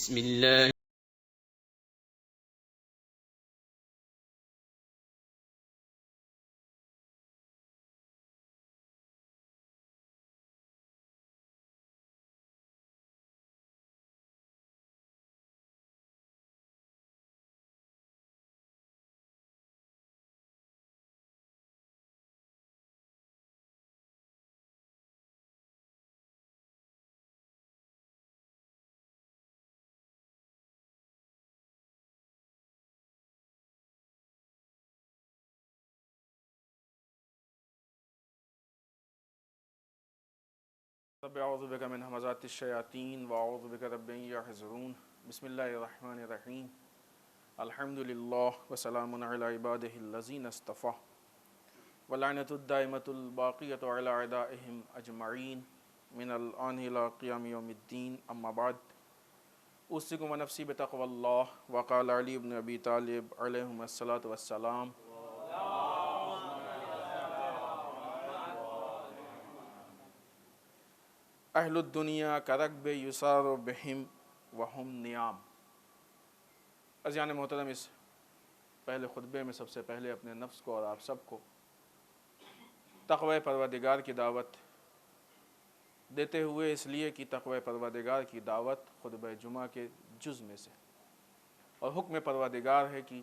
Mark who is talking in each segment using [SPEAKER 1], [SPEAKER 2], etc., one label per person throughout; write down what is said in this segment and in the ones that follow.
[SPEAKER 1] بسم الله
[SPEAKER 2] رب اعوذ بک من همزات الشیاطین واعوذ بک رب ان یحضرون بسم اللہ الرحمن الرحیم الحمد للہ وسلام علی عبادہ الذین اصطفى ولعنۃ الدائمۃ الباقیۃ علی اعدائهم اجمعین من الآن الی قیام یوم الدین اما بعد اوصیکم ونفسی بتقوی اللہ وقال علی بن ابی طالب علیہم الصلاۃ والسلام اہل الدنیا کرکب یسار بہم وہم نیام۔ عزیزان محترم، اس پہلے خطبے میں سب سے پہلے اپنے نفس کو اور آپ سب کو تقوی پروردگار کی دعوت دیتے ہوئے، اس لیے کہ تقوی پروردگار کی دعوت خطبہ جمعہ کے جز میں سے، اور حکم پروردگار ہے کہ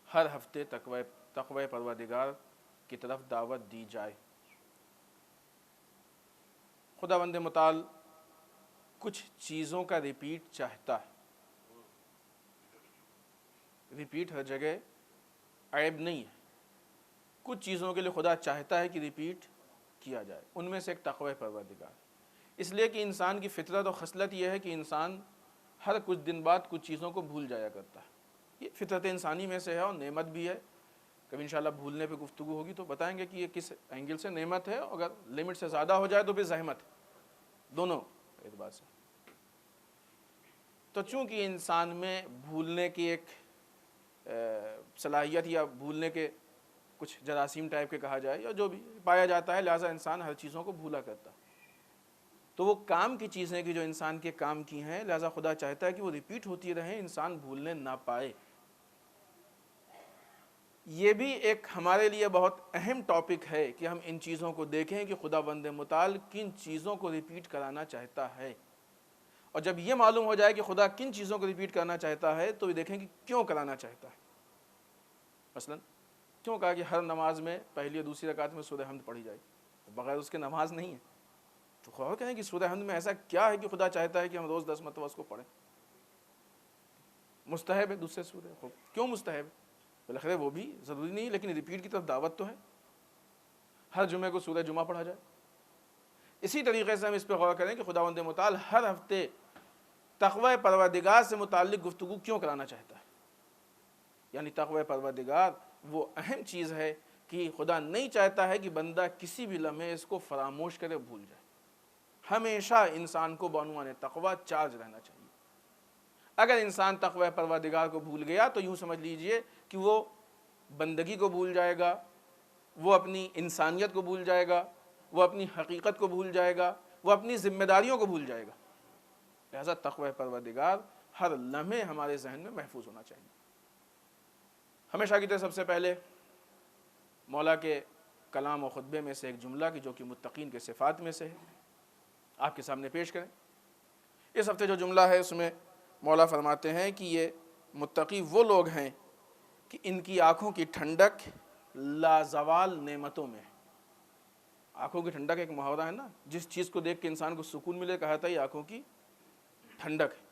[SPEAKER 2] ہر ہفتے تقوی پروردگار کی طرف دعوت دی جائے۔ خداوند متعال کچھ چیزوں کا ریپیٹ چاہتا ہے۔ ریپیٹ ہر جگہ عیب نہیں ہے، کچھ چیزوں کے لیے خدا چاہتا ہے کہ ریپیٹ کیا جائے، ان میں سے ایک تقوی پروردگار، اس لیے کہ انسان کی فطرت اور خصلت یہ ہے کہ انسان ہر کچھ دن بعد کچھ چیزوں کو بھول جایا کرتا ہے۔ یہ فطرت انسانی میں سے ہے اور نعمت بھی ہے۔ کبھی انشاءاللہ بھولنے پہ گفتگو ہوگی تو بتائیں گے کہ یہ کس اینگل سے نعمت ہے، اگر لمٹ سے زیادہ ہو جائے تو پھر زحمت ہے، دونوں اعتبار سے۔ تو چونکہ انسان میں بھولنے کی ایک صلاحیت یا بھولنے کے کچھ جراثیم ٹائپ کے کہا جائے یا جو بھی پایا جاتا ہے، لہٰذا انسان ہر چیزوں کو بھولا کرتا ہے۔ تو وہ کام کی چیزیں کہ جو انسان کے کام کی ہیں، لہٰذا خدا چاہتا ہے کہ وہ ریپیٹ ہوتی رہیں، انسان بھولنے نہ پائے۔ یہ بھی ایک ہمارے لیے بہت اہم ٹاپک ہے کہ ہم ان چیزوں کو دیکھیں کہ خداوند متعال کن چیزوں کو ریپیٹ کرانا چاہتا ہے، اور جب یہ معلوم ہو جائے کہ خدا کن چیزوں کو ریپیٹ کرنا چاہتا ہے تو یہ دیکھیں کہ کیوں کرانا چاہتا ہے۔ مثلا کیوں کہا کہ ہر نماز میں پہلی اور دوسری رکعت میں سورہ حمد پڑھی جائے، بغیر اس کے نماز نہیں ہے۔ تو غور کریں کہ سورہ حمد میں ایسا کیا ہے کہ خدا چاہتا ہے کہ ہم روز 10 مرتبہ اس کو پڑھیں؟ مستحب ہے دوسرے سورہ، کیوں مستحب ہے؟ بالآخر وہ بھی ضروری نہیں، لیکن ریپیٹ کی طرف دعوت تو ہے۔ ہر جمعے کو سورہ جمعہ پڑھا جائے۔ اسی طریقے سے ہم اس پہ غور کریں کہ خداوند متعال ہر ہفتے تقوی پروردگار سے متعلق گفتگو کیوں کرانا چاہتا ہے۔ یعنی تقوی پروردگار وہ اہم چیز ہے کہ خدا نہیں چاہتا ہے کہ بندہ کسی بھی لمحے اس کو فراموش کرے، بھول جائے۔ ہمیشہ انسان کو بعنوان تقوی چارج رہنا چاہیے۔ اگر انسان تقوی پروردگار کو بھول گیا تو یوں سمجھ لیجئے کہ وہ بندگی کو بھول جائے گا، وہ اپنی انسانیت کو بھول جائے گا، وہ اپنی حقیقت کو بھول جائے گا، وہ اپنی ذمہ داریوں کو بھول جائے گا۔ لہذا تقوی پروردگار ہر لمحے ہمارے ذہن میں محفوظ ہونا چاہیے۔ ہمیشہ کی طرح سب سے پہلے مولا کے کلام و خطبے میں سے ایک جملہ کی جو کہ متقین کے صفات میں سے ہے، آپ کے سامنے پیش کریں۔ اس ہفتے جو جملہ ہے اس میں مولا فرماتے ہیں کہ یہ متقی وہ لوگ ہیں کہ ان کی آنکھوں کی ٹھنڈک لازوال نعمتوں میں ہے۔ آنکھوں کی ٹھنڈک ایک محاورہ ہے نا، جس چیز کو دیکھ کے انسان کو سکون ملے کہا تھا یہ آنکھوں کی ٹھنڈک ہے۔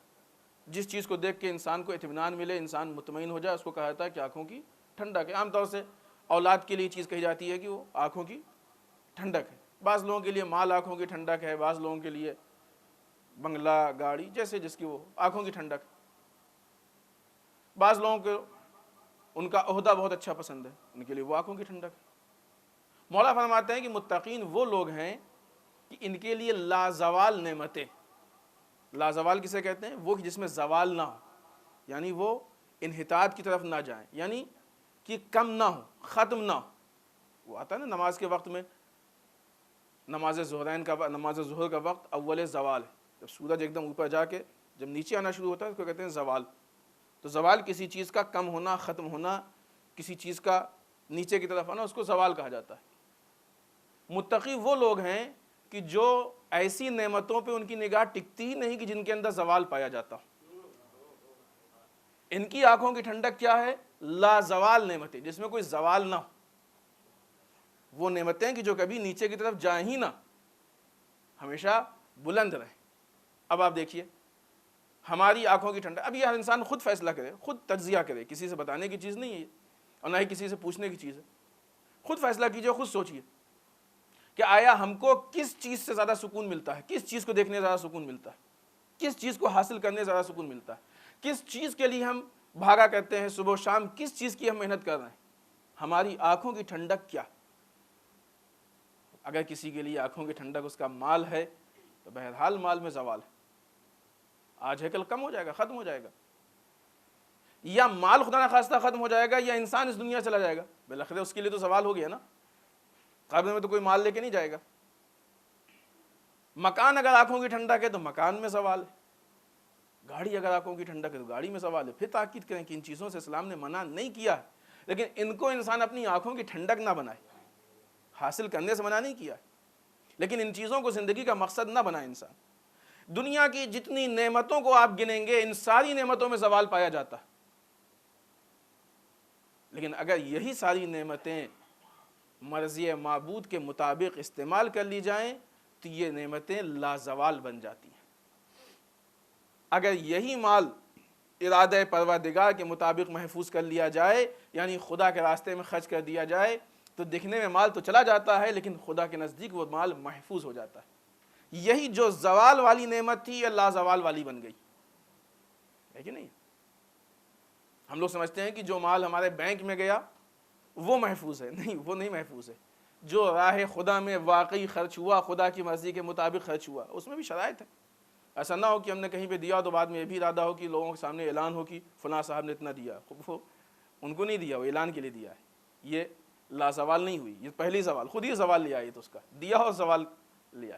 [SPEAKER 2] جس چیز کو دیکھ کے انسان کو اطمینان ملے، انسان مطمئن ہو جائے، اس کو کہا تھا کہ آنکھوں کی ٹھنڈک ہے۔ عام طور سے اولاد کے لیے چیز کہی جاتی ہے کہ وہ آنکھوں کی ٹھنڈک ہے۔ بعض لوگوں کے لیے مال آنکھوں کی ٹھنڈک ہے، بعض لوگوں کے لیے بنگلہ گاڑی، جیسے جس کی وہ آنکھوں کی ٹھنڈک۔ بعض لوگوں کو ان کا عہدہ بہت اچھا پسند ہے، ان کے لیے وہ آنکھوں کی ٹھنڈک۔ مولا فرماتے ہیں کہ متقین وہ لوگ ہیں کہ ان کے لیے لازوال نعمتیں۔ لازوال کسے کہتے ہیں؟ وہ جس میں زوال نہ ہو، یعنی وہ انحطاط کی طرف نہ جائیں، یعنی کہ کم نہ ہو، ختم نہ ہو۔ وہ آتا ہے نا نماز کے وقت میں، نماز ظہر کا وقت اول زوال ہے، جب سورج ایک دم اوپر جا کے جب نیچے آنا شروع ہوتا ہے اس کو کہتے ہیں زوال. تو زوال کسی چیز کا کم ہونا، ختم ہونا، کسی چیز کا نیچے کی طرف آنا، اس کو زوال کہا جاتا ہے. متقی وہ لوگ ہیں کہ جو ایسی نعمتوں پہ ان کی نگاہ ٹکتی ہی نہیں کہ جن کے اندر زوال پایا جاتا. ان کی آنکھوں کی ٹھنڈک کیا ہے؟ لا زوال نعمتیں، جس میں کوئی زوال نہ ہو. وہ نعمتیں کہ جو کبھی نیچے کی طرف جائیں ہی نہ، ہمیشہ بلند رہیں. اب آپ دیکھیے ہماری آنکھوں کی ٹھنڈک، اب یہ ہر انسان خود فیصلہ کرے، خود تجزیہ کرے، کسی سے بتانے کی چیز نہیں ہے اور نہ ہی کسی سے پوچھنے کی چیز ہے. خود فیصلہ کیجئے، خود سوچئے کہ آیا ہم کو کس چیز سے زیادہ سکون ملتا ہے، کس چیز کو دیکھنے زیادہ سکون ملتا ہے، کس چیز کو حاصل کرنے زیادہ سکون ملتا ہے، کس چیز کے لیے ہم بھاگا کرتے ہیں صبح و شام، کس چیز کی ہم محنت کر رہے ہیں. ہماری آنکھوں کی ٹھنڈک کیا؟ اگر کسی کے لیے آنکھوں کی ٹھنڈک اس کا مال ہے تو بہرحال مال میں زوال ہے، آج ہے کل کم ہو جائے گا، ختم ہو جائے گا. یا مال خدا نہ خواستہ ختم ہو جائے گا، یا انسان اس دنیا چلا جائے گا، بالآخر اس کے لیے تو زوال ہو گیا نا. قبر میں تو کوئی مال لے کے نہیں جائے گا. مکان اگر آنکھوں کی ٹھنڈک ہے تو مکان میں زوال ہے. گاڑی اگر آنکھوں کی ٹھنڈک ہے تو گاڑی میں زوال ہے. پھر تاکید کریں کہ ان چیزوں سے اسلام نے منع نہیں کیا ہے، لیکن ان کو انسان اپنی آنکھوں کی ٹھنڈک نہ بنائے. حاصل کرنے سے منع نہیں کیا ہے، لیکن ان چیزوں کو زندگی کا مقصد نہ بنائے انسان. دنیا کی جتنی نعمتوں کو آپ گنیں گے، ان ساری نعمتوں میں زوال پایا جاتا ہے. لیکن اگر یہی ساری نعمتیں مرضی معبود کے مطابق استعمال کر لی جائیں تو یہ نعمتیں لازوال بن جاتی ہیں. اگر یہی مال ارادہ پروردگار کے مطابق محفوظ کر لیا جائے، یعنی خدا کے راستے میں خرچ کر دیا جائے، تو دکھنے میں مال تو چلا جاتا ہے لیکن خدا کے نزدیک وہ مال محفوظ ہو جاتا ہے. یہی جو زوال والی نعمت تھی یہ لازوال والی بن گئی ہے کہ نہیں؟ ہم لوگ سمجھتے ہیں کہ جو مال ہمارے بینک میں گیا وہ محفوظ ہے. نہیں، وہ نہیں محفوظ ہے. جو راہ خدا میں واقعی خرچ ہوا، خدا کی مرضی کے مطابق خرچ ہوا، اس میں بھی شرائط ہے. ایسا نہ ہو کہ ہم نے کہیں پہ دیا تو بعد میں یہ بھی ارادہ ہو کہ لوگوں کے سامنے اعلان ہو کہ فلاں صاحب نے اتنا دیا. وہ ان کو نہیں دیا، وہ اعلان کے لیے دیا ہے. یہ لازوال نہیں ہوئی، یہ پہلی زوال، خود ہی زوال لیا ہے. تو اس کا دیا اور زوال لیا.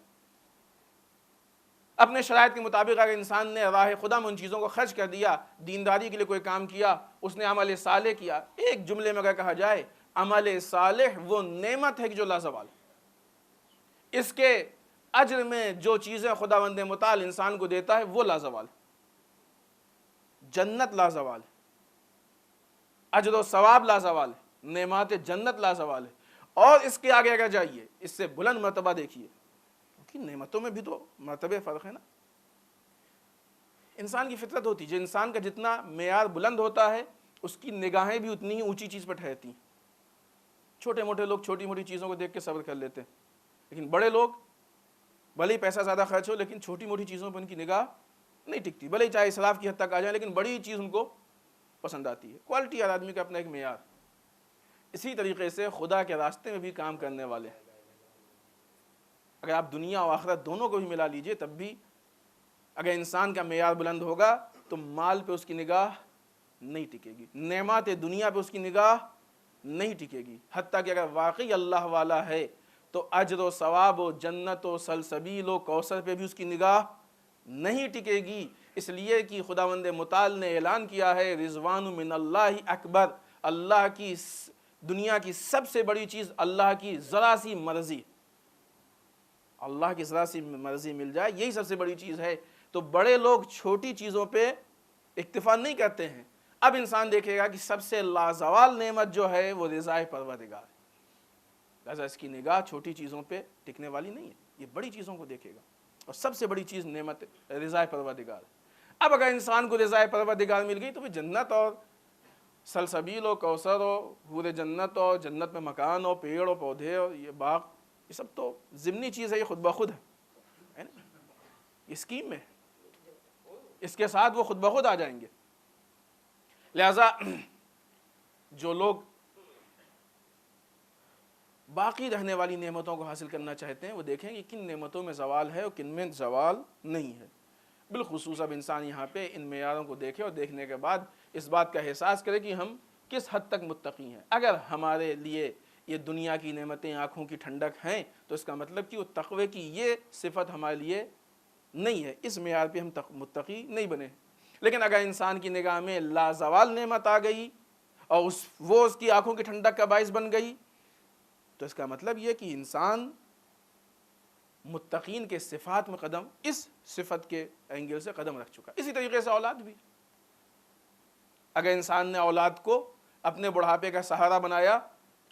[SPEAKER 2] اپنے شرائط کے مطابق اگر انسان نے راہ خدا میں ان چیزوں کو خرچ کر دیا، دینداری کے لیے کوئی کام کیا، اس نے عمل صالح کیا. ایک جملے میں اگر کہا جائے عمل صالح وہ نعمت ہے کہ جو لازوال. اس کے اجر میں جو چیزیں خداوند متعال انسان کو دیتا ہے وہ لازوال. جنت لازوال ہے، اجر و ثواب لازوال ہے، نعمات جنت لازوال ہے. اور اس کے آگے اگر جائیے، اس سے بلند مرتبہ دیکھیے، کیونکہ نعمتوں میں بھی تو مرتبے فرق ہے نا. انسان کی فطرت ہوتی ہے، جو انسان کا جتنا معیار بلند ہوتا ہے اس کی نگاہیں بھی اتنی ہی اونچی چیز پر ٹھہرتی ہیں. چھوٹے موٹے لوگ چھوٹی موٹی چیزوں کو دیکھ کے صبر کر لیتے ہیں، لیکن بڑے لوگ بھلے ہی پیسہ زیادہ خرچ ہو لیکن چھوٹی موٹی چیزوں پر ان کی نگاہ نہیں ٹکتی. بھلے ہی چاہے اسراف کی حد تک آ جائیں لیکن بڑی چیز ان کو پسند آتی ہے. کوالٹی ہر آدمی کا اپنا ایک معیار. اسی طریقے سے خدا کے راستے میں بھی کام کرنے والے، اگر آپ دنیا و آخرت دونوں کو بھی ملا لیجئے تب بھی اگر انسان کا معیار بلند ہوگا تو مال پہ اس کی نگاہ نہیں ٹکے گی، نعمات دنیا پہ اس کی نگاہ نہیں ٹکے گی. حتیٰ کہ اگر واقعی اللہ والا ہے تو اجر و ثواب و جنت و سلسبیل و کوثر پہ بھی اس کی نگاہ نہیں ٹکے گی. اس لیے کہ خداوند متعال نے اعلان کیا ہے رضوان من اللہ اکبر، اللہ کی دنیا کی سب سے بڑی چیز اللہ کی ذرا سی مرضی. اللہ کی ذرا سی مرضی مل جائے یہی سب سے بڑی چیز ہے. تو بڑے لوگ چھوٹی چیزوں پہ اکتفا نہیں کرتے ہیں. اب انسان دیکھے گا کہ سب سے لازوال نعمت جو ہے وہ رضائے پروردگار ہے، لہذا اس کی نگاہ چھوٹی چیزوں پہ ٹکنے والی نہیں ہے، یہ بڑی چیزوں کو دیکھے گا. اور سب سے بڑی چیز نعمت رضائے پروردگار ہے. اب اگر انسان کو رضائے پروردگار مل گئی تو پھر جنت اور سلسبیل و کوثر و حور جنت اور جنت میں مکان اور پیڑ اور پودے اور یہ باغ، یہ سب تو ضمنی چیز ہے، یہ خود بخود ہے نا، یہ اسکیم میں اس کے ساتھ وہ خود بخود آ جائیں گے. لہذا جو لوگ باقی رہنے والی نعمتوں کو حاصل کرنا چاہتے ہیں وہ دیکھیں کہ کن نعمتوں میں زوال ہے اور کن میں زوال نہیں ہے. بالخصوص اب انسان یہاں پہ ان معیاروں کو دیکھے اور دیکھنے کے بعد اس بات کا احساس کرے کہ ہم کس حد تک متقی ہیں. اگر ہمارے لیے یہ دنیا کی نعمتیں آنکھوں کی ٹھنڈک ہیں تو اس کا مطلب کہ وہ تقوی کی یہ صفت ہمارے لیے نہیں ہے، اس معیار پہ ہم متقی نہیں بنے۔ لیکن اگر انسان کی نگاہ میں لازوال نعمت آ گئی اور وہ اس کی آنکھوں کی ٹھنڈک کا باعث بن گئی، تو اس کا مطلب یہ کہ انسان متقین کے صفات میں قدم، اس صفت کے اینگل سے قدم رکھ چکا۔ اسی طریقے سے اولاد بھی، اگر انسان نے اولاد کو اپنے بڑھاپے کا سہارا بنایا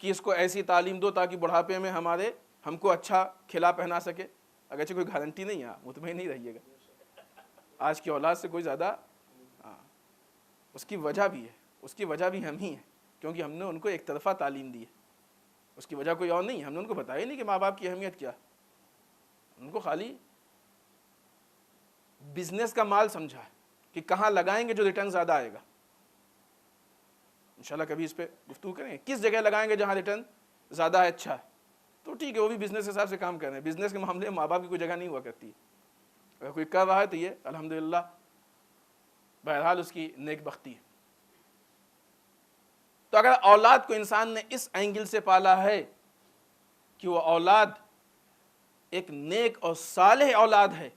[SPEAKER 2] کہ اس کو ایسی تعلیم دو تاکہ بڑھاپے میں ہم کو اچھا کھلا پہنا سکے، اگرچہ کوئی گارنٹی نہیں ہے، مطمئن نہیں رہیے گا، آج کی اولاد سے کوئی زیادہ، اس کی وجہ بھی ہے، اس کی وجہ بھی ہم ہی ہیں، کیونکہ ہم نے ان کو ایک طرفہ تعلیم دی ہے، اس کی وجہ کوئی اور نہیں ہے، ہم نے ان کو بتایا ہی نہیں کہ ماں باپ کی اہمیت کیا، ان کو خالی بزنس کا مال سمجھا ہے کہ کہاں لگائیں گے جو ریٹرن زیادہ آئے گا۔ انشاءاللہ کبھی اس پہ گفتگو کریں، کس جگہ لگائیں گے جہاں ریٹرن زیادہ ہے، اچھا ہے، تو ٹھیک ہے، وہ بھی بزنس کے حساب سے کام کر رہے ہیں، بزنس کے معاملے میں ماں باپ کی کوئی جگہ نہیں ہوا کرتی، اگر کوئی کر رہا ہے تو یہ الحمدللہ بہرحال اس کی نیک بختی ہے۔ تو اگر اولاد کو انسان نے اس اینگل سے پالا ہے کہ وہ اولاد ایک نیک اور صالح اولاد ہے،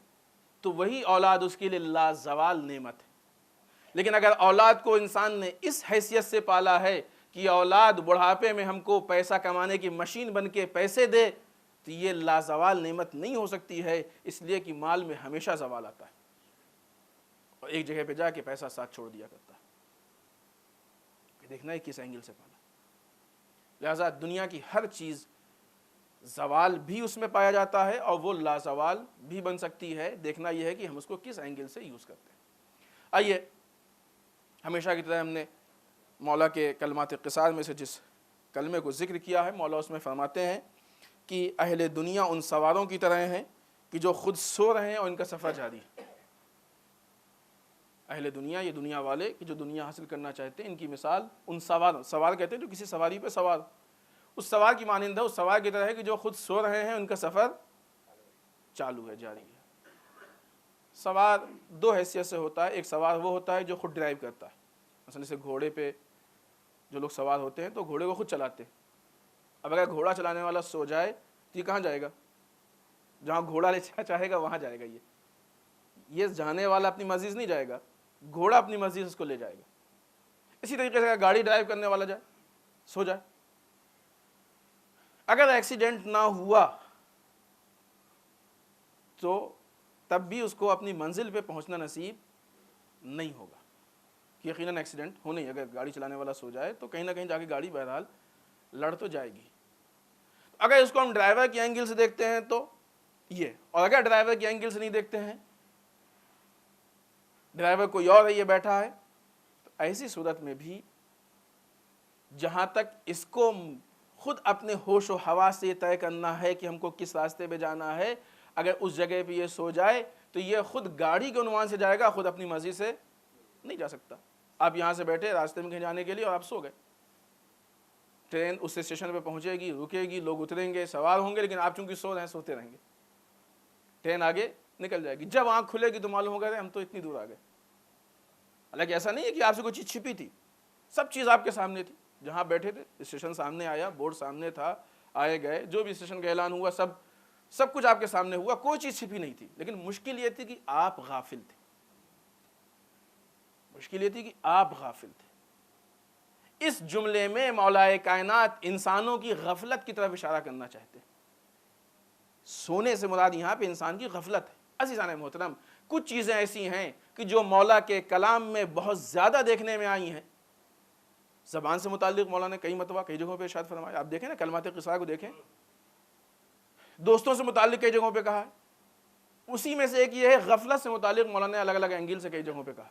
[SPEAKER 2] تو وہی اولاد اس کے لیے لازوال نعمت ہے۔ لیکن اگر اولاد کو انسان نے اس حیثیت سے پالا ہے کہ اولاد بڑھاپے میں ہم کو پیسہ کمانے کی مشین بن کے پیسے دے، تو یہ لازوال نعمت نہیں ہو سکتی ہے، اس لیے کہ مال میں ہمیشہ زوال آتا ہے اور ایک جگہ پہ جا کے پیسہ ساتھ چھوڑ دیا کرتا ہے۔ دیکھنا ہے کس اینگل سے پالا۔ لہذا دنیا کی ہر چیز زوال بھی اس میں پایا جاتا ہے اور وہ لازوال بھی بن سکتی ہے، دیکھنا یہ ہے کہ ہم اس کو کس اینگل سے یوز کرتے ہیں۔ آئیے، ہمیشہ کی طرح ہم نے مولا کے کلمات قصار میں سے جس کلمے کو ذکر کیا ہے، مولا اس میں فرماتے ہیں کہ اہل دنیا ان سواروں کی طرح ہیں کہ جو خود سو رہے ہیں اور ان کا سفر جاری ہے۔ اہل دنیا، یہ دنیا والے کہ جو دنیا حاصل کرنا چاہتے ہیں، ان کی مثال ان سوار کہتے ہیں جو کسی سواری پہ سوار، اس سوار کی مانند ہے، اس سوار کی طرح ہے کہ جو خود سو رہے ہیں، ان کا سفر چالو ہے، جاری ہے۔ سوار دو حیثیت سے ہوتا ہے، ایک سوار وہ ہوتا ہے جو خود ڈرائیو کرتا ہے، مثلا جیسے گھوڑے پہ جو لوگ سوار ہوتے ہیں تو گھوڑے کو خود چلاتے ہیں۔ اب اگر گھوڑا چلانے والا سو جائے تو یہ کہاں جائے گا؟ جہاں گھوڑا لے چاہے گا وہاں جائے گا۔ یہ جانے والا اپنی مرضی سے نہیں جائے گا، گھوڑا اپنی مرضی سے اس کو لے جائے گا۔ اسی طریقے سے اگر گاڑی ڈرائیو کرنے والا جائے، سو جائے، اگر ایکسیڈنٹ نہ ہوا تو تب بھی اس کو اپنی منزل پہ پہنچنا نصیب نہیں ہوگا۔ یقیناً ایکسیڈنٹ ہونا ہی، اگر گاڑی چلانے والا سو جائے تو کہیں نہ کہیں جا کے گاڑی بہرحال لڑ تو جائے گی۔ اگر اس کو ہم ڈرائیور کے اینگل سے دیکھتے ہیں تو یہ، اور اگر ڈرائیور کے اینگل سے نہیں دیکھتے ہیں، ڈرائیور کوئی اور ہے، یہ بیٹھا ہے، تو ایسی صورت میں بھی جہاں تک اس کو خود اپنے ہوش و حواس سے یہ طے کرنا ہے کہ ہم کو کس راستے پہ جانا ہے، اگر اس جگہ پہ یہ سو جائے تو یہ خود گاڑی کے عنوان سے جائے گا، خود اپنی مرضی سے نہیں جا سکتا۔ آپ یہاں سے بیٹھے راستے میں کہیں جانے کے لیے اور آپ سو گئے، ٹرین اس اسٹیشن پہ پہنچے گی، رکے گی، لوگ اتریں گے، سوار ہوں گے، لیکن آپ چونکہ سو رہے ہیں، سوتے رہیں گے، ٹرین آگے نکل جائے گی۔ جب آنکھ کھلے گی تو معلوم ہوگا ہم تو اتنی دور آ گئے۔ حالانکہ ایسا نہیں ہے کہ آپ سے کوئی چیز چھپی تھی، سب چیز آپ کے سامنے تھی، جہاں بیٹھے تھے اسٹیشن سامنے آیا، بورڈ سامنے تھا، آئے گئے، جو بھی اسٹیشن کا اعلان ہوا سب کچھ آپ کے سامنے ہوا، کوئی چیز چھپی نہیں تھی۔ لیکن مشکل یہ تھی کہ آپ غافل تھے، مشکل یہ تھی کہ آپ غافل تھے۔ اس جملے میں مولا کائنات انسانوں کی غفلت کی طرف اشارہ کرنا چاہتے ہیں۔ سونے سے مراد یہاں پہ انسان کی غفلت ہے۔ عزیزان محترم، کچھ چیزیں ایسی ہیں کہ جو مولا کے کلام میں بہت زیادہ دیکھنے میں آئی ہیں۔ زبان سے متعلق مولا نے کئی مرتبہ کئی جگہوں پہ ارشاد فرمایا، آپ دیکھیں نا کلمات قصار کو دیکھیں، دوستوں سے متعلق کئی جگہوں پہ کہا ہے۔ اسی میں سے ایک یہ ہے، غفلت سے متعلق مولا نے الگ الگ اینگل سے کئی جگہوں پہ کہا،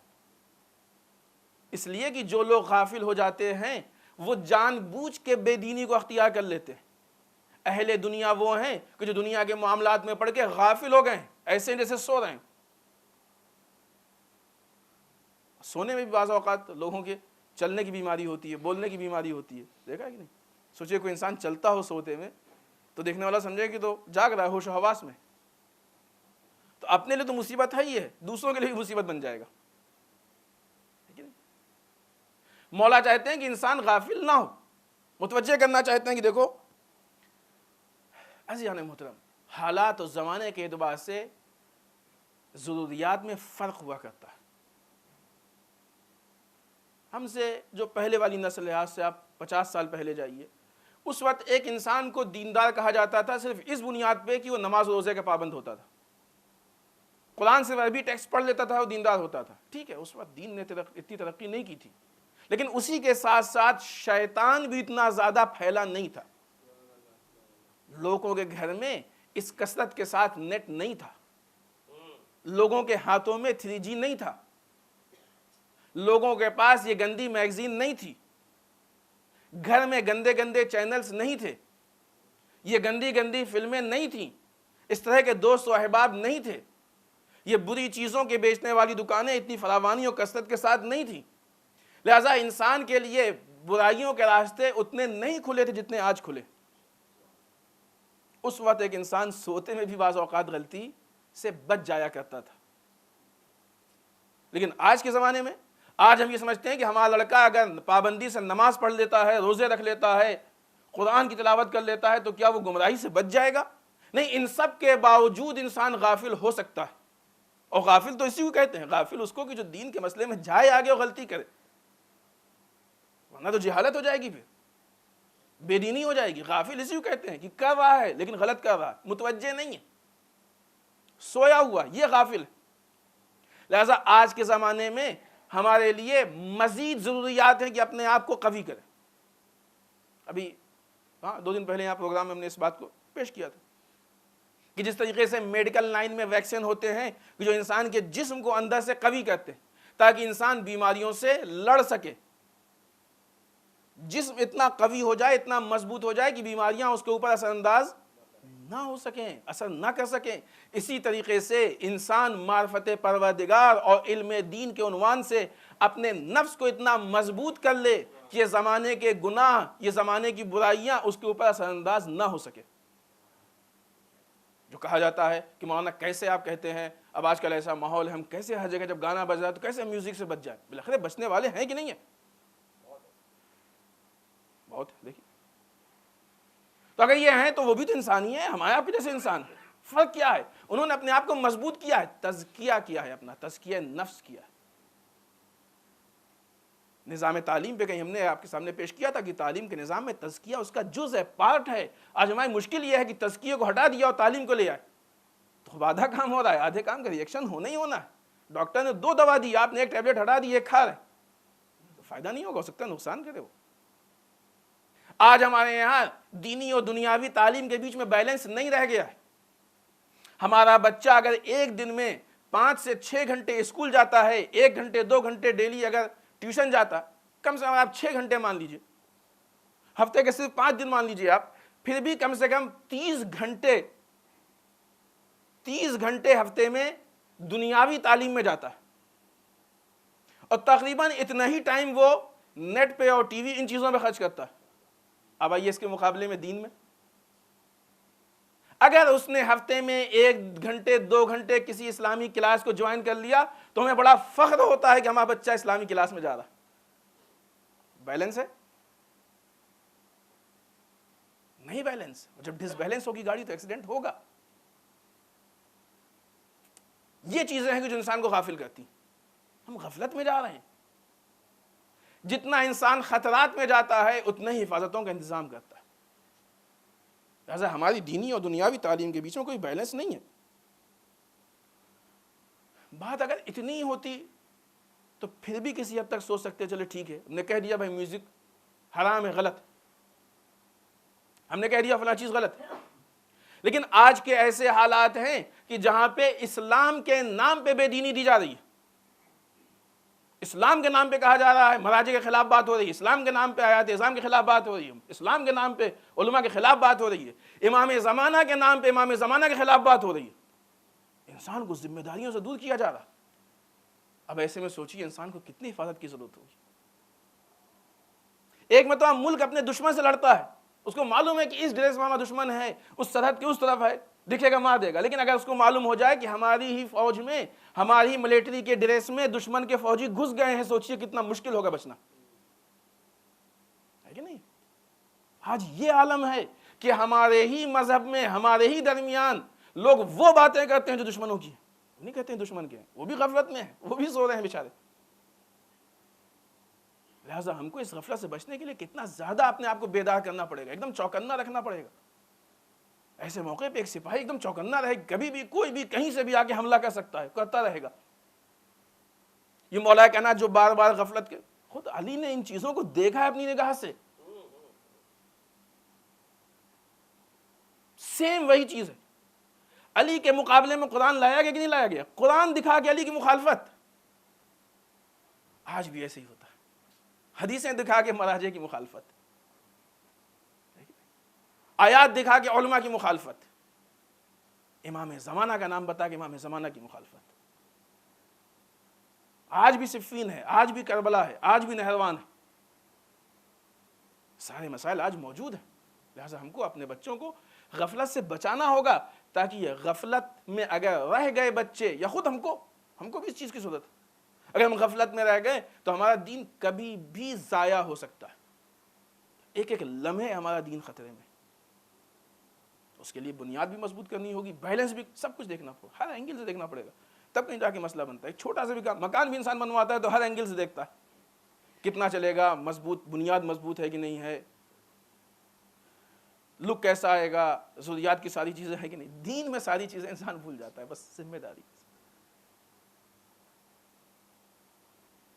[SPEAKER 2] اس لیے کہ جو لوگ غافل ہو جاتے ہیں وہ جان بوجھ کے بے دینی کو اختیار کر لیتے ہیں۔ اہل دنیا وہ ہیں کہ جو دنیا کے معاملات میں پڑھ کے غافل ہو گئے ہیں، ایسے جیسے سو رہے ہیں۔ سونے میں بھی بعض اوقات لوگوں کے چلنے کی بیماری ہوتی ہے، بولنے کی بیماری ہوتی ہے، دیکھا ہے کہ نہیں؟ سوچے کوئی انسان چلتا ہو سوتے میں تو دیکھنے والا سمجھے کہ تو جاگ رہا ہے ہوش و حواس میں، تو اپنے لیے تو مصیبت ہے ہی ہے، دوسروں کے لیے بھی مصیبت بن جائے گا۔ مولا چاہتے ہیں کہ انسان غافل نہ ہو، متوجہ کرنا چاہتے ہیں کہ دیکھو عزیزان محترم، حالات اور زمانے کے اعتبار سے ضروریات میں فرق ہوا کرتا ہے. ہم سے جو پہلے والی نسل ہے، آج سے آپ 50 سال پہلے جائیے، اس وقت ایک انسان کو دیندار کہا جاتا تھا صرف اس بنیاد پہ کہ وہ نماز روزے کا پابند ہوتا تھا، قرآن سے عربی ٹیکسٹ پڑھ لیتا تھا، وہ دیندار ہوتا تھا. ٹھیک ہے، اس وقت دین نے اتنی ترقی نہیں کی تھی، لیکن اسی کے ساتھ ساتھ شیطان بھی اتنا زیادہ پھیلا نہیں تھا. لوگوں کے گھر میں اس کثرت کے ساتھ نیٹ نہیں تھا، لوگوں کے ہاتھوں میں 3G نہیں تھا، لوگوں کے پاس یہ گندی میگزین نہیں تھی، گھر میں گندے گندے چینلز نہیں تھے، یہ گندی گندی فلمیں نہیں تھیں، اس طرح کے دوست و احباب نہیں تھے، یہ بری چیزوں کے بیچنے والی دکانیں اتنی فراوانی اور کثرت کے ساتھ نہیں تھیں. لہذا انسان کے لیے برائیوں کے راستے اتنے نہیں کھلے تھے جتنے آج کھلے. اس وقت ایک انسان سوتے میں بھی بعض اوقات غلطی سے بچ جایا کرتا تھا. لیکن آج کے زمانے میں آج ہم یہ سمجھتے ہیں کہ ہمارا لڑکا اگر پابندی سے نماز پڑھ لیتا ہے، روزے رکھ لیتا ہے، قرآن کی تلاوت کر لیتا ہے تو کیا وہ گمراہی سے بچ جائے گا؟ نہیں، ان سب کے باوجود انسان غافل ہو سکتا ہے. اور غافل تو اسی کو کہتے ہیں، غافل اس کو کہ جو دین کے مسئلے میں جائے آگے اور غلطی کرے، ورنہ تو جہالت ہو جائے گی، پھر بے دینی ہو جائے گی. غافل اسی کو کہتے ہیں کہ کر رہا ہے لیکن غلط کر رہا ہے، متوجہ نہیں ہے، سویا ہوا، یہ غافل ہے. لہذا آج کے زمانے میں ہمارے لیے مزید ضروریات ہیں کہ اپنے آپ کو قوی کریں. ابھی 2 دن پہلے یہاں پروگرام میں ہم نے اس بات کو پیش کیا تھا کہ جس طریقے سے میڈیکل لائن میں ویکسین ہوتے ہیں کہ جو انسان کے جسم کو اندر سے قوی کرتے ہیں تاکہ انسان بیماریوں سے لڑ سکے، جسم اتنا قوی ہو جائے، اتنا مضبوط ہو جائے کہ بیماریاں اس کے اوپر اثر انداز نہ ہو سکیں، اثر نہ کر سکیں. اسی طریقے سے انسان معرفت پروردگار اور علم دین کے عنوان سے اپنے نفس کو اتنا مضبوط کر لے کہ یہ زمانے کے گناہ، یہ زمانے کی برائیاں اس کے اوپر اثر انداز نہ ہو سکے. جو کہا جاتا ہے کہ مولانا کیسے آپ کہتے ہیں اب آج کل ایسا ماحول ہے، ہم کیسے ہر جگہ جب گانا بج رہا ہے تو کیسے میوزک سے بچ جائے؟ بالآخر بچنے والے ہیں کہ نہیں ہیں؟ بہت دیکھیے. تو اگر یہ ہیں تو وہ بھی تو انسان ہی ہے، ہمارے آپ کے جیسے انسان. فرق کیا ہے؟ انہوں نے اپنے آپ کو مضبوط کیا ہے، تزکیہ کیا ہے، اپنا تزکیہ نفس کیا ہے. نظام تعلیم پہ کہیں ہم نے آپ کے سامنے پیش کیا تھا کہ تعلیم کے نظام میں تزکیہ اس کا جز ہے، پارٹ ہے. آج ہماری مشکل یہ ہے کہ تزکیہ کو ہٹا دیا اور تعلیم کو لے آئے تو آدھا کام ہو رہا ہے، آدھے کام کا ریئیکشن ہونا ہی ہونا ہے. ڈاکٹر نے 2 دوا دی، آپ نے 1 ٹیبلٹ ہٹا دی، 1 کھا رہے تو فائدہ نہیں ہوگا، ہو سکتا ہے نقصان کرے وہ. آج ہمارے یہاں دینی اور دنیاوی تعلیم کے بیچ میں بیلنس نہیں رہ گیا ہے. ہمارا بچہ اگر ایک دن میں 5 سے 6 گھنٹے اسکول جاتا ہے، 1 گھنٹے 2 گھنٹے ڈیلی اگر ٹیوشن جاتا، کم سے کم آپ 6 گھنٹے مان لیجئے، ہفتے کے صرف 5 دن مان لیجئے آپ، پھر بھی کم سے کم 30 گھنٹے ہفتے میں دنیاوی تعلیم میں جاتا ہے. اور تقریباً اتنا ہی ٹائم وہ نیٹ پہ اور ٹی وی ان چیزوں پہ خرچ کرتا ہے. اب آئیے اس کے مقابلے میں دین میں اگر اس نے ہفتے میں 1 گھنٹے 2 گھنٹے کسی اسلامی کلاس کو جوائن کر لیا تو ہمیں بڑا فخر ہوتا ہے کہ ہمارا بچہ اسلامی کلاس میں جا رہا. بیلنس ہے؟ نہیں بیلنس. جب ڈس بیلنس ہوگی گاڑی تو ایکسیڈنٹ ہوگا. یہ چیزیں ہیں کہ جو انسان کو غافل کرتی. ہم غفلت میں جا رہے ہیں. جتنا انسان خطرات میں جاتا ہے اتنا ہی حفاظتوں کا انتظام کرتا ہے. لہذا ہماری دینی اور دنیاوی تعلیم کے بیچ میں کوئی بیلنس نہیں ہے. بات اگر اتنی ہوتی تو پھر بھی کسی حد تک سوچ سکتے چلے ٹھیک ہے، ہم نے کہہ دیا بھائی میوزک حرام ہے، غلط، ہم نے کہہ دیا فلاں چیز غلط ہے. لیکن آج کے ایسے حالات ہیں کہ جہاں پہ اسلام کے نام پہ بے دینی دی جا رہی ہے، اسلام کے نام پہ کہا جا رہا ہے مراجع کے خلاف بات ہو رہی ہے، اسلام کے نام پہ آیات اعظام کے خلاف بات ہو رہی ہے، اسلام کے نام پہ علماء کے خلاف بات ہو رہی ہے، امام زمانہ کے نام پہ امام زمانہ کے خلاف بات ہو رہی ہے. انسان کو ذمہ داریوں سے دور کیا جا رہا. اب ایسے میں سوچیے انسان کو کتنی حفاظت کی ضرورت ہوگی. ایک مرتبہ ملک اپنے دشمن سے لڑتا ہے، اس کو معلوم ہے کہ اس ڈریس میں ہمارا دشمن ہے، اس سرحد کے اس طرف ہے، دکھے گا مار دے گا. لیکن اگر اس کو معلوم ہو جائے کہ ہماری ہی فوج میں، ہماری ہی ملٹری کے ڈریس میں دشمن کے فوجی گھس گئے ہیں، سوچئے کتنا مشکل ہوگا بچنا، ہے کہ نہیں؟ آج یہ عالم ہے کہ ہمارے ہی مذہب میں، ہمارے ہی درمیان لوگ وہ باتیں کرتے ہیں جو دشمنوں کی. نہیں کہتے ہیں دشمن کے ہیں، وہ بھی غفلت میں ہیں، وہ بھی سو رہے ہیں بیچارے. لہٰذا ہم کو اس غفلت سے بچنے کے لیے کتنا زیادہ اپنے آپ کو بیدار کرنا پڑے گا، ایک دم چوکنا رکھنا پڑے گا. ایسے موقع پہ ایک سپاہی ایک دم چوکنا رہے، کبھی بھی کوئی بھی کہیں سے بھی آ کے حملہ کر سکتا ہے، کرتا رہے گا. یہ مولا کائنات جو بار بار غفلت کے، خود علی نے ان چیزوں کو دیکھا ہے اپنی نگاہ سے. سیم وہی چیز ہے. علی کے مقابلے میں قرآن لایا گیا کہ نہیں لایا گیا؟ قرآن دکھا کے علی کی مخالفت. آج بھی ایسے ہی ہوتا ہے، حدیثیں دکھا کے مراجع کی مخالفت، آیات دکھا کے علماء کی مخالفت، امام زمانہ کا نام بتا کے امام زمانہ کی مخالفت. آج بھی صفین ہے، آج بھی کربلا ہے، آج بھی نہروان ہے. سارے مسائل آج موجود ہیں. لہٰذا ہم کو اپنے بچوں کو غفلت سے بچانا ہوگا، تاکہ یہ غفلت میں اگر رہ گئے بچے، یا خود ہم کو بھی اس چیز کی ضرورت ہے. اگر ہم غفلت میں رہ گئے تو ہمارا دین کبھی بھی ضائع ہو سکتا ہے. ایک ایک لمحے ہمارا دین خطرے میں. اس کے لیے بنیاد بھی مضبوط کرنی ہوگی، بیلنس بھی، سب کچھ دیکھنا پڑے، ہر اینگل سے دیکھنا پڑے گا، تب کہیں جا کے مسئلہ بنتا ہے. ایک چھوٹا سا بھی مکان بھی انسان بنواتا ہے تو ہر اینگل سے دیکھتا ہے کتنا چلے گا، مضبوط بنیاد مضبوط ہے کہ نہیں ہے، لک کیسا آئے گا، ضروریات کی ساری چیزیں ہیں کہ نہیں. دین میں ساری چیزیں انسان بھول جاتا ہے، بس ذمہ داری.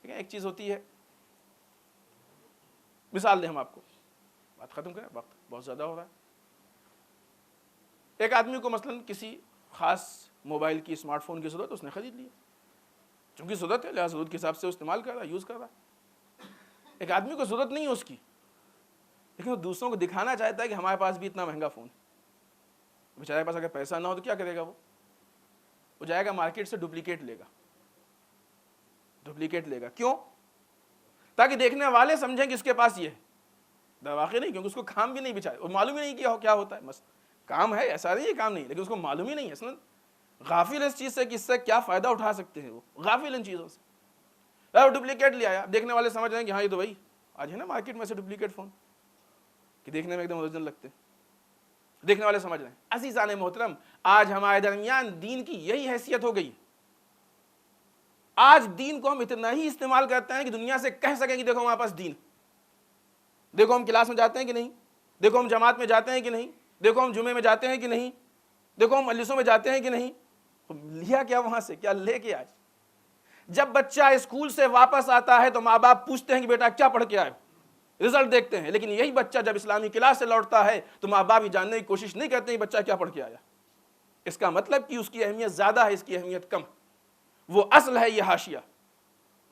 [SPEAKER 2] ایک چیز ہوتی ہے، مثال دیں ہم آپ کو، بات ختم کریں، وقت بہت زیادہ ہو رہا ہے. ایک آدمی کو مثلا کسی خاص موبائل کی، اسمارٹ فون کی ضرورت، اس نے خرید لیا، چونکہ ضرورت ہے لہٰذا ضرورت کے حساب سے استعمال کر رہا ہے، یوز کر رہا ہے. ایک آدمی کو ضرورت نہیں ہے اس کی، لیکن وہ دوسروں کو دکھانا چاہتا ہے کہ ہمارے پاس بھی اتنا مہنگا فون ہے. بیچارے کے پاس اگر پیسہ نہ ہو تو کیا کرے گا؟ وہ جائے گا مارکیٹ سے ڈپلیکیٹ لے گا. کیوں؟ تاکہ دیکھنے والے سمجھیں کہ اس کے پاس یہ ہے. در واقع نہیں، کیونکہ اس کو کام بھی نہیں، بیچارے اور معلوم ہی نہیں کیا ہوتا ہے. بس کام ہے، ایسا نہیں ہے کام نہیں، لیکن اس کو معلوم ہی نہیں ہے. اصلا غافل اس چیز سے کہ اس سے کیا فائدہ اٹھا سکتے ہیں، وہ غافل ان چیزوں سے. ڈپلیکیٹ لے آیا، دیکھنے والے سمجھ رہے ہیں کہ ہاں یہ تو بھائی آج ہے نا مارکیٹ میں سے ڈپلیکیٹ فون کہ دیکھنے میں ایک دم اوریجنل لگتے ہیں. دیکھنے والے سمجھ رہے ہیں. عزیزان محترم، آج ہمارے درمیان دین کی یہی حیثیت ہو گئی. آج دین کو ہم اتنا ہی استعمال کرتے ہیں کہ دنیا سے کہہ سکیں کہ دیکھو ہمارے پاس دین، دیکھو ہم کلاس میں جاتے ہیں کہ نہیں، دیکھو ہم جماعت میں جاتے ہیں کہ نہیں، دیکھو ہم جمعے میں جاتے ہیں کہ نہیں، دیکھو ہم مجلسوں میں جاتے ہیں کہ نہیں. لیا کیا وہاں سے، کیا لے کے آج؟ جب بچہ اسکول سے واپس آتا ہے تو ماں باپ پوچھتے ہیں کہ بیٹا کیا پڑھ کے آئے، رزلٹ دیکھتے ہیں. لیکن یہی بچہ جب اسلامی کلاس سے لوٹتا ہے تو ماں باپ یہ جاننے کی کوشش نہیں کرتے کہ بچہ کیا پڑھ کے آیا. اس کا مطلب کہ اس کی اہمیت زیادہ ہے، اس کی اہمیت کم. وہ اصل ہے، یہ حاشیہ.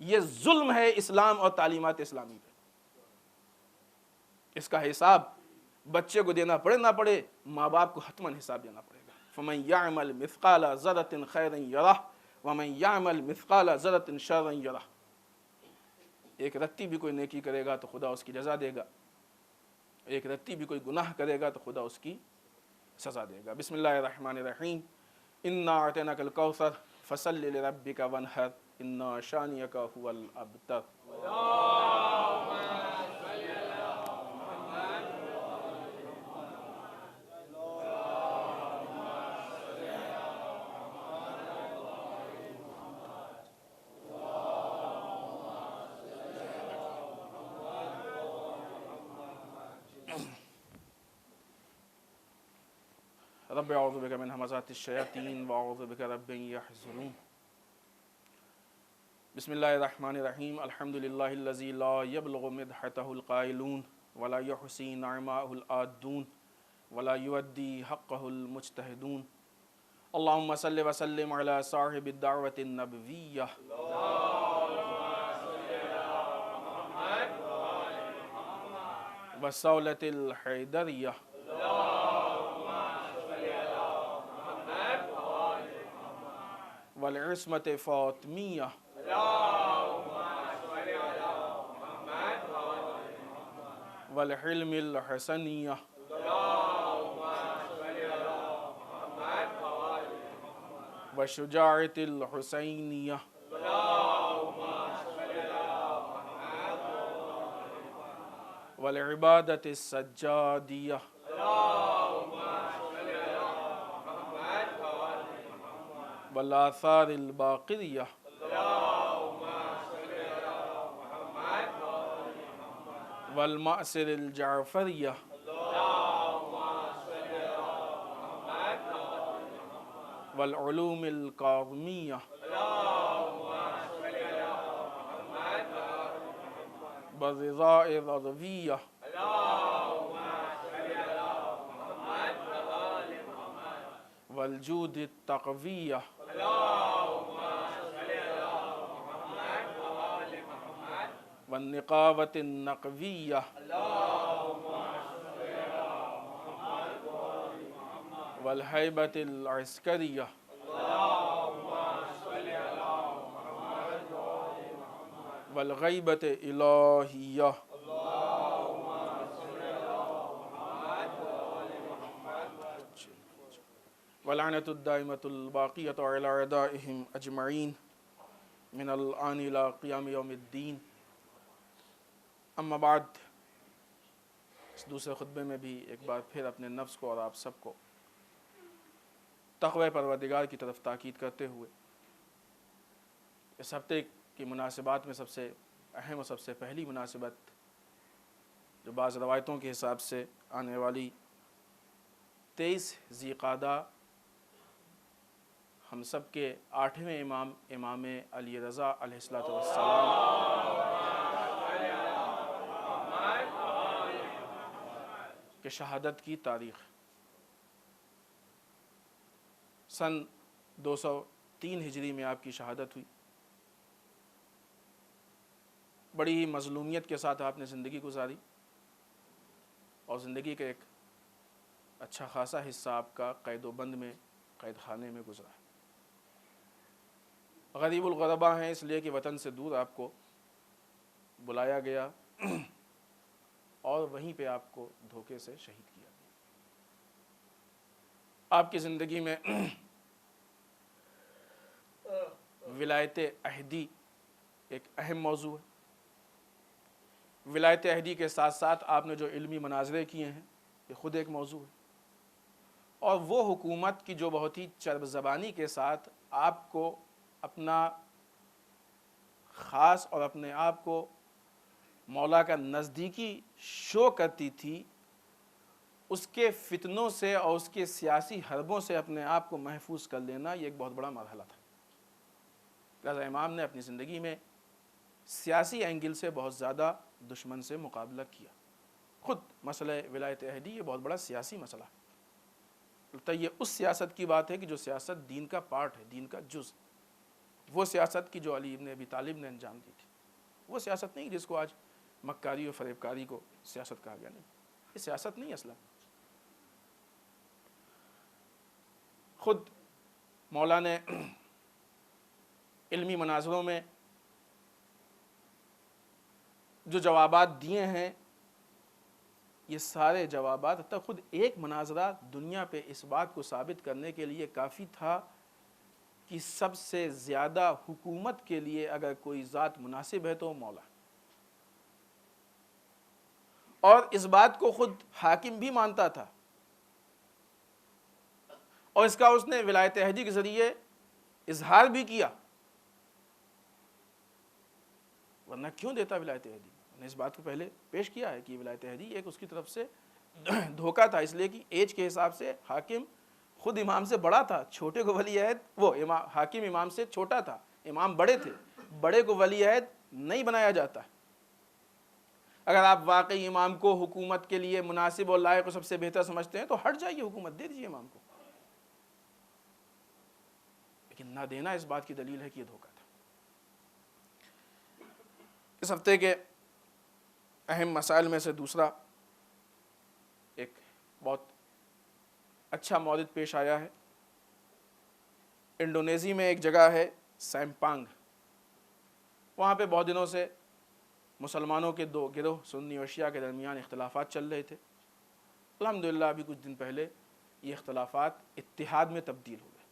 [SPEAKER 2] یہ ظلم ہے اسلام اور تعلیمات اسلامی پہ. اس کا حساب بچے کو دینا پڑے نہ پڑے، ماں باپ کو حتماً حساب دینا پڑے گا. فَمَن يَعْمَلْ مِثْقَالَ ذَرَّةٍ خَيْرًا يَرَهُ وَمَن يَعْمَلْ مِثْقَالَ ذَرَّةٍ شَرًّا يَرَهُ. ایک رتی بھی کوئی نیکی کرے گا تو خدا اس کی جزا دے گا، ایک رتی بھی کوئی گناہ کرے گا تو خدا اس کی سزا دے گا. بسم اللہ الرحمن الرحیم. اِنَّا أَعْطَيْنَاكَ الْكَوْثَرَ فَصَلِّ لِرَبِّكَ وَانْحَرْ إِنَّ شَانِئَكَ هُوَ الْأَبْتَرُ. رب اعوذ بک من همزات الشیاطین واعوذ بک رب ان یحضرون. بسم اللہ الرحمن الرحیم. الحمد للہ الذی لا یبلغ مدحتہ القائلون ولا یحصی نعماءہ العادون ولا یؤدی حقہ المجتہدون. اللہم صل وسلم علی صاحب الدعوة النبویہ وصولة الحیدریہ والعصمة فاطمیہ والحلم الحسنیہ والشجاعة الحسینیہ والعبادة السجادیہ والآثار الباقیہ والمأثر الجعفریہ والعلوم القاظمیہ والرضاء الرضویہ والجود التقویہ والنقاوة النقویہ والہیبة العسکریہ والغیبة الہیہ واللعنة الدائمة الباقية على أعدائهم أجمعين من الآن إلى قيام يوم الدين. اما بعد، اس دوسرے خطبے میں بھی ایک بار پھر اپنے نفس کو اور آپ سب کو تقوی پروردگار کی طرف تاکید کرتے ہوئے اس ہفتے کی مناسبات میں سب سے اہم اور سب سے پہلی مناسبت جو بعض روایتوں کے حساب سے آنے والی 23 ذی قعدہ ہم سب کے 8ویں امام علی رضا علیہ الصلوۃ والسلام کے شہادت کی تاریخ سن 203 ہجری میں آپ کی شہادت ہوئی. بڑی ہی مظلومیت کے ساتھ آپ نے زندگی گزاری اور زندگی کا ایک اچھا خاصا حصہ آپ کا قید و بند میں قید خانے میں گزرا. غریب الغربا ہیں اس لیے کہ وطن سے دور آپ کو بلایا گیا اور وہیں پہ آپ کو دھوکے سے شہید کیا گیا. آپ کی زندگی میں ولایت عہدی ایک اہم موضوع ہے. ولایت عہدی کے ساتھ ساتھ آپ نے جو علمی مناظرے کیے ہیں یہ خود ایک موضوع ہے. اور وہ حکومت کی جو بہت ہی چرب زبانی کے ساتھ آپ کو اپنا خاص اور اپنے آپ کو مولا کا نزدیکی شو کرتی تھی، اس کے فتنوں سے اور اس کے سیاسی حربوں سے اپنے آپ کو محفوظ کر لینا یہ ایک بہت بڑا مرحلہ تھا. لہذا امام نے اپنی زندگی میں سیاسی اینگل سے بہت زیادہ دشمن سے مقابلہ کیا. خود مسئلہ ولایت عہدی یہ بہت بڑا سیاسی مسئلہ ہے. البتہ یہ اس سیاست کی بات ہے کہ جو سیاست دین کا پارٹ ہے، دین کا جز. وہ سیاست کی جو علی ابن ابی طالب نے انجام دی تھی، وہ سیاست نہیں جس کو آج مکاری اور فریب کاری کو سیاست کہا گیا. نہیں، یہ سیاست نہیں اصلا. خود مولا نے علمی مناظروں میں جو جوابات دیے ہیں، یہ سارے جوابات حتیٰ خود ایک مناظرہ دنیا پہ اس بات کو ثابت کرنے کے لیے کافی تھا کہ سب سے زیادہ حکومت کے لیے اگر کوئی ذات مناسب ہے تو مولا. اور اس بات کو خود حاکم بھی مانتا تھا اور اس کا اس نے ولایت عہدی کے ذریعے اظہار بھی کیا. ورنہ کیوں دیتا ولایت عہدی؟ نے اس بات کو پہلے پیش کیا ہے کہ ولایت عہدی ایک اس کی طرف سے دھوکہ تھا، اس لیے کہ ایج کے حساب سے حاکم خود امام سے بڑا تھا. چھوٹے کو ولی عہد، وہ حاکم امام سے چھوٹا تھا، امام بڑے تھے، بڑے کو ولی عہد نہیں بنایا جاتا. اگر آپ واقعی امام کو حکومت کے لیے مناسب اور لائق اور سب سے بہتر سمجھتے ہیں تو ہٹ جائیے، حکومت دے دیجیے امام کو. لیکن نہ دینا اس بات کی دلیل ہے کہ یہ دھوکہ تھا. اس ہفتے کے اہم مسائل میں سے دوسرا ایک بہت اچھا مورد پیش آیا ہے. انڈونیزی میں ایک جگہ ہے سیمپانگ، وہاں پہ بہت دنوں سے مسلمانوں کے دو گروہ سنی اور شیعہ کے درمیان اختلافات چل رہے تھے. الحمدللہ ابھی کچھ دن پہلے یہ اختلافات اتحاد میں تبدیل ہو گئے.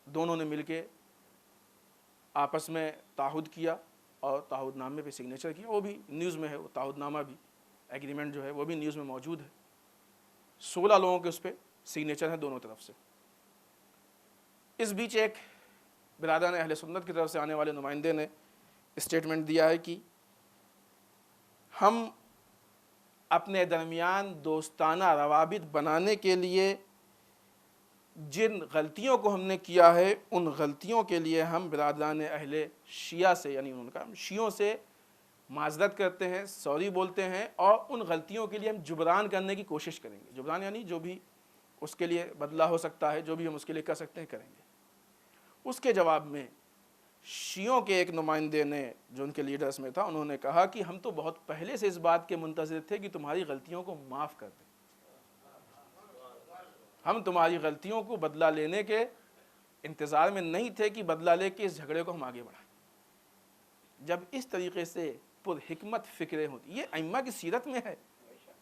[SPEAKER 2] دونوں نے مل کے آپس میں تعہد کیا اور تعہد نامے پہ سگنیچر کیا. وہ بھی نیوز میں ہے، وہ تعہد نامہ بھی، ایگریمنٹ جو ہے وہ بھی نیوز میں موجود ہے. 16 لوگوں کے اس پہ سگنیچر ہیں دونوں طرف سے. اس بیچ ایک برادران اہل سنت کی طرف سے آنے والے نمائندے نے اسٹیٹمنٹ دیا ہے کہ ہم اپنے درمیان دوستانہ روابط بنانے کے لیے جن غلطیوں کو ہم نے کیا ہے ان غلطیوں کے لیے ہم برادران اہل شیعہ سے، یعنی ان کا شیعوں سے معذرت کرتے ہیں، سوری بولتے ہیں، اور ان غلطیوں کے لیے ہم جبران کرنے کی کوشش کریں گے۔ جبران یعنی جو بھی اس کے لیے بدلہ ہو سکتا ہے، جو بھی ہم اس کے لیے کر سکتے ہیں کریں گے۔ اس کے جواب میں شیعوں کے ایک نمائندے نے، جو ان کے لیڈرز میں تھا، انہوں نے کہا کہ ہم تو بہت پہلے سے اس بات کے منتظر تھے کہ تمہاری غلطیوں کو معاف کر دیں، ہم تمہاری غلطیوں کو بدلہ لینے کے انتظار میں نہیں تھے کہ بدلہ لے کے اس جھگڑے کو ہم آگے بڑھائیں۔ جب اس طریقے سے پر حکمت فکریں ہوتی، یہ ائمہ کی سیرت میں ہے،